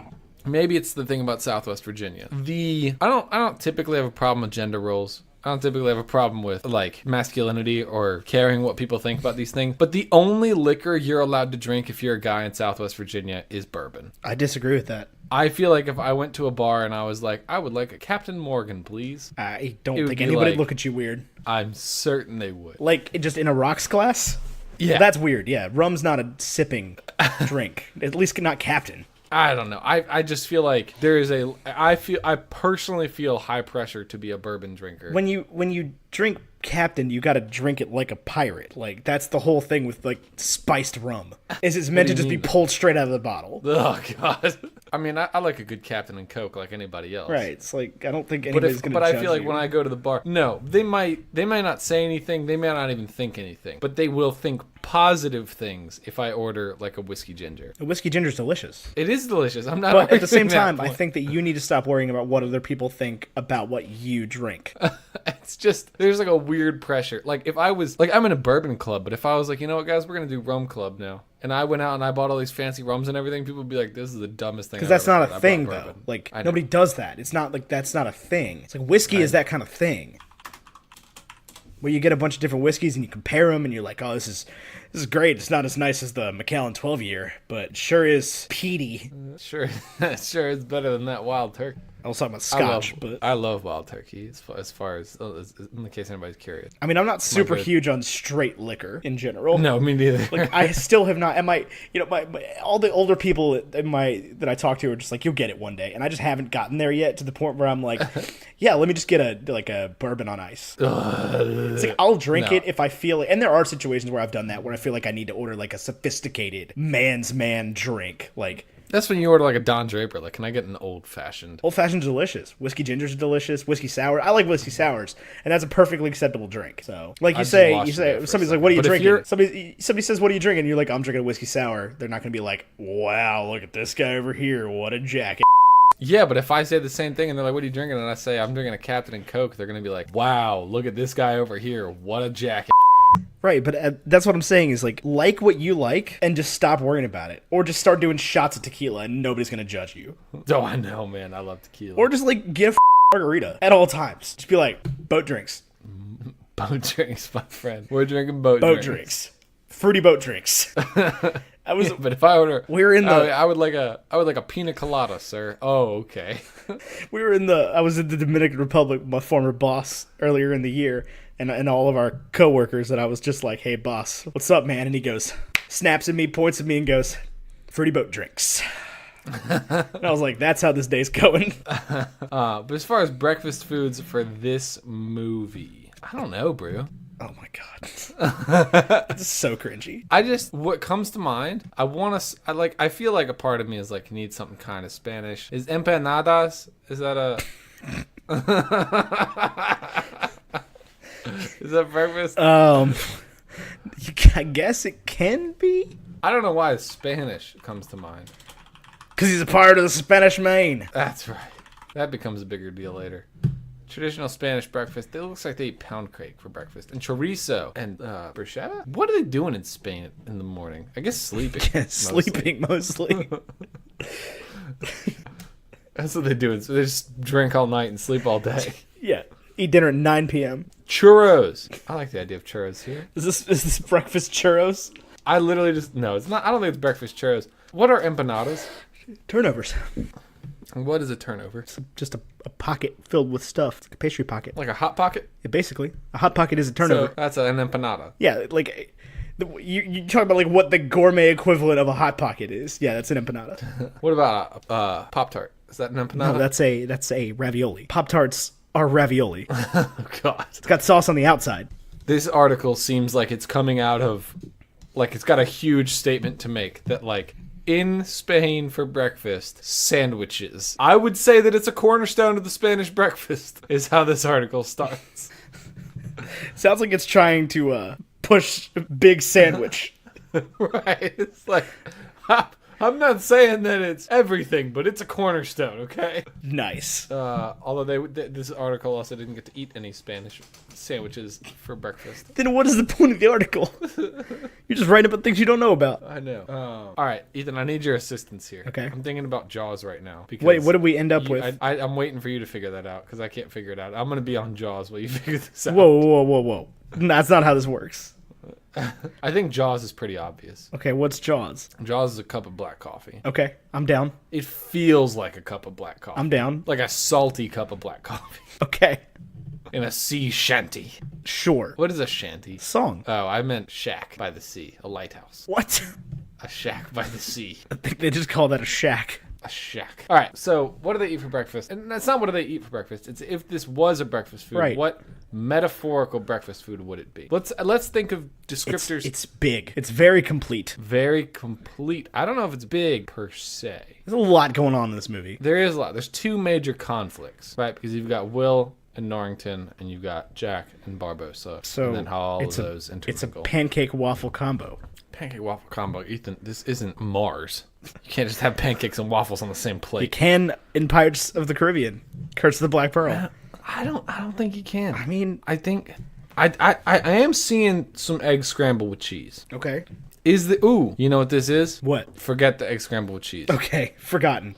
Maybe it's the thing about Southwest Virginia. I don't typically have a problem with gender roles. I don't typically have a problem with masculinity or caring what people think about these things. But the only liquor you're allowed to drink if you're a guy in Southwest Virginia is bourbon. I disagree with that. I feel like if I went to a bar and I was like, I would like a Captain Morgan, please. I don't think anybody would look at you weird. I'm certain they would. Just in a rocks glass? Yeah. Well, that's weird, yeah. Rum's not a sipping drink. At least not Captain. I don't know. I just feel like I personally feel high pressure to be a bourbon drinker. When you drink Captain, you got to drink it like a pirate. That's the whole thing with spiced rum. It's meant to just be pulled straight out of the bottle. Oh God. I mean, I like a good Captain and Coke like anybody else. Right. It's I don't think anybody's going to But judge I feel like you. when I go to the bar, no, they might not say anything. They may not even think anything, but they will think positive things if I order a whiskey ginger. A whiskey ginger's delicious. It is delicious. I'm not. But at the same arguing that time, I point. think that you need to stop worrying about what other people think about what you drink. It's just, there's like a weird pressure. Like if I was, like I'm in a bourbon club, but if I was like, you know what guys, we're going to do rum club now. And I went out and I bought all these fancy rums and everything, people would be like, this is the dumbest thing. Because that's not a thing though. Like nobody does that. It's not like, that's not a thing. It's like whiskey is that kind of thing. Where you get a bunch of different whiskeys and you compare them and you're like, oh, this is great. It's not as nice as the Macallan 12-year, but sure is peaty. Sure is better than that Wild Turkey. I was talking about Scotch, but I love Wild Turkey as far as in the case anybody's curious. I mean, I'm not super huge on straight liquor in general. No, me neither. Like I still have not. And my all the older people that I talk to are just like, you'll get it one day, and I just haven't gotten there yet to the point where I'm like, yeah, let me just get a bourbon on ice. It's like I'll drink it if I feel it, and there are situations where I've done that where I feel like I need to order like a sophisticated man's man drink, like. That's when you order like a Don Draper. Like, can I get an old fashioned? Old fashioned's delicious. Whiskey ginger's delicious. Whiskey sour. I like whiskey sours, and that's a perfectly acceptable drink. So, like you say, somebody's like, "What are you drinking?" Somebody says, "What are you drinking?" And you're like, "I'm drinking a whiskey sour." They're not gonna be like, "Wow, look at this guy over here. What a jacket." Yeah, but if I say the same thing and they're like, "What are you drinking?" and I say, "I'm drinking a Captain and Coke," they're gonna be like, "Wow, look at this guy over here. What a jacket." Right, but that's what I'm saying is like what you like and just stop worrying about it. Or just start doing shots of tequila and nobody's going to judge you. Oh, I know, man. I love tequila. Or just like get a margarita at all times. Just be like, boat drinks. Boat drinks, my friend. We're drinking boat drinks. Fruity boat drinks. But if I order, I would like a pina colada, sir. Oh, okay. I was in the Dominican Republic with my former boss earlier in the year. And all of our coworkers, and I was just like, hey, boss, what's up, man? And he goes, snaps at me, points at me, and goes, fruity boat drinks. And I was like, that's how this day's going. But as far as breakfast foods for this movie, I don't know, bro. Oh, my God. This is so cringy. What comes to mind, I feel like a part of me is like, need something kind of Spanish. Is empanadas? Is that a... Is that breakfast? I guess it can be. I don't know why Spanish comes to mind. Because he's a part of the Spanish Main. That's right. That becomes a bigger deal later. Traditional Spanish breakfast. It looks like they eat pound cake for breakfast. And chorizo. And bruschetta? What are they doing in Spain in the morning? I guess sleeping. Sleeping mostly. That's what they do. So they just drink all night and sleep all day. Yeah. Eat dinner at 9 p.m. Churros. I like the idea of churros here. Is this breakfast churros? I literally no, it's not. I don't think it's breakfast churros. What are empanadas? Turnovers. What is a turnover? It's just a pocket filled with stuff. It's like a pastry pocket. Like a hot pocket? Yeah, basically. A hot pocket is a turnover. So that's an empanada. Yeah, like you talk about like what the gourmet equivalent of a hot pocket is. Yeah, that's an empanada. What about a Pop-Tart? Is that an empanada? No, that's a ravioli. Pop-Tarts are ravioli. Oh, God. It's got sauce on the outside. This article seems like it's coming out of, like, it's got a huge statement to make that, like, in Spain for breakfast, sandwiches. I would say that it's a cornerstone of the Spanish breakfast, is how this article starts. Sounds like it's trying to push big sandwich. Right. It's like, I'm not saying that it's everything, but it's a cornerstone, okay? Nice. Although this article also didn't get to eat any Spanish sandwiches for breakfast. Then what is the point of the article? You're just writing about things you don't know about. I know. All right, Ethan, I need your assistance here. Okay. I'm thinking about Jaws right now. Wait, what did we end up with? I'm waiting for you to figure that out, because I can't figure it out. I'm going to be on Jaws while you figure this out. Whoa. That's not how this works. I think Jaws is pretty obvious. Okay, what's Jaws? Jaws is a cup of black coffee. Okay, I'm down. It feels like a cup of black coffee. I'm down. Like a salty cup of black coffee. Okay. In a sea shanty. Sure. What is a shanty? Song. Oh, I meant shack by the sea. A lighthouse. What? A shack by the sea. I think they just call that a shack. A shack. All right, so what do they eat for breakfast? And that's not what do they eat for breakfast. It's if this was a breakfast food, right. What metaphorical breakfast food would it be? Let's think of descriptors. It's big. It's very complete. Very complete. I don't know if it's big per se. There's a lot going on in this movie. There is a lot. There's two major conflicts, right? Because you've got Will and Norrington, and you've got Jack and Barbosa. So and then how all of those intermingle. It's a pancake waffle combo. Pancake waffle combo. Ethan, this isn't Mars. You can't just have pancakes and waffles on the same plate. You can in Pirates of the Caribbean. Curse of the Black Pearl. I don't think you can. I mean, I think I am seeing some egg scrambled with cheese. okay. You know what this is? What? Forget the egg scrambled with cheese. Okay, forgotten.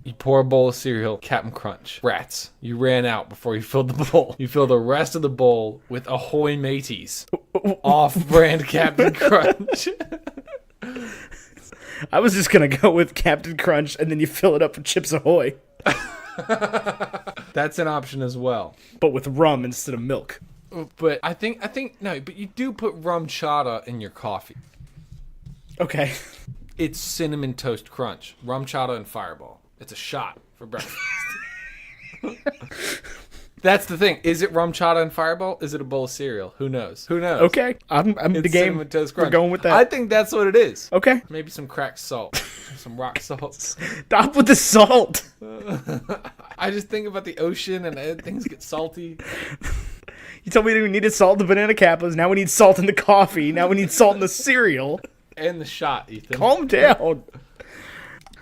You pour a bowl of cereal, Captain Crunch. Rats. You ran out before you filled the bowl. You fill the rest of the bowl with Ahoy Mateys. Off-brand Captain Crunch. I was just gonna go with Captain Crunch, and then you fill it up with Chips Ahoy, That's an option as well. but with rum instead of milk. But I think no, but you do put rum chata in your coffee. Okay. It's Cinnamon Toast Crunch. Rum chata and Fireball. It's a shot for breakfast. That's the thing. Is it rum chata and Fireball? Is it a bowl of cereal? Who knows? Okay. I'm It's the game. Cinnamon Toast We're Crunch. going with that. I think that's what it is. Okay. Maybe some cracked salt. Some rock salt. Stop with the salt. I just think about the ocean and things get salty. You told me we needed salt in the banana cappas. Now we need salt in the coffee. Now we need salt in the cereal. And the shot, Ethan. Calm down.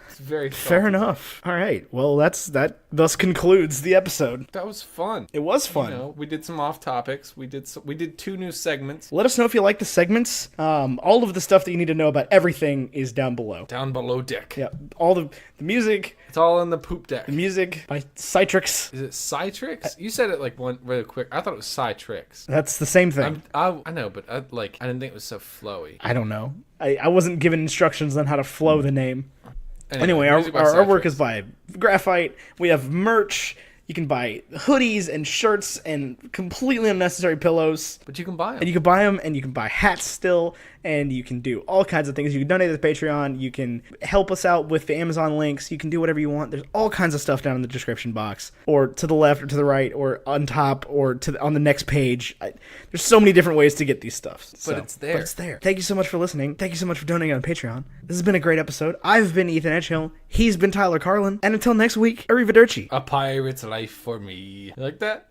It's very salty. Fair enough. All right. Well, that thus concludes the episode. That was fun. It was fun. You know, we did some off topics. We did 2 new segments. Let us know if you like the segments. All of the stuff that you need to know about everything is down below. Down below deck. Yeah. All the music. It's all in the poop deck. The music by Citrix. Is it Citrix? You said it like one really quick. I thought it was Citrix. That's the same thing. I know, but I didn't think it was so flowy. I don't know. I wasn't given instructions on how to flow the name. Anyway, our music by artwork Citrix. is by Graphite. We have merch. You can buy hoodies and shirts and completely unnecessary pillows. But you can buy them. And you can buy them, and you can buy hats still, and you can do all kinds of things. You can donate to the Patreon. You can help us out with the Amazon links. You can do whatever you want. There's all kinds of stuff down in the description box, or to the left, or to the right, or on top, or on the next page. There's so many different ways to get these stuff. But it's there. But it's there. Thank you so much for listening. Thank you so much for donating on Patreon. This has been a great episode. I've been Ethan Edgehill. He's been Tyler Carlin. And until next week, arrivederci. A pirate's life for me. You like that?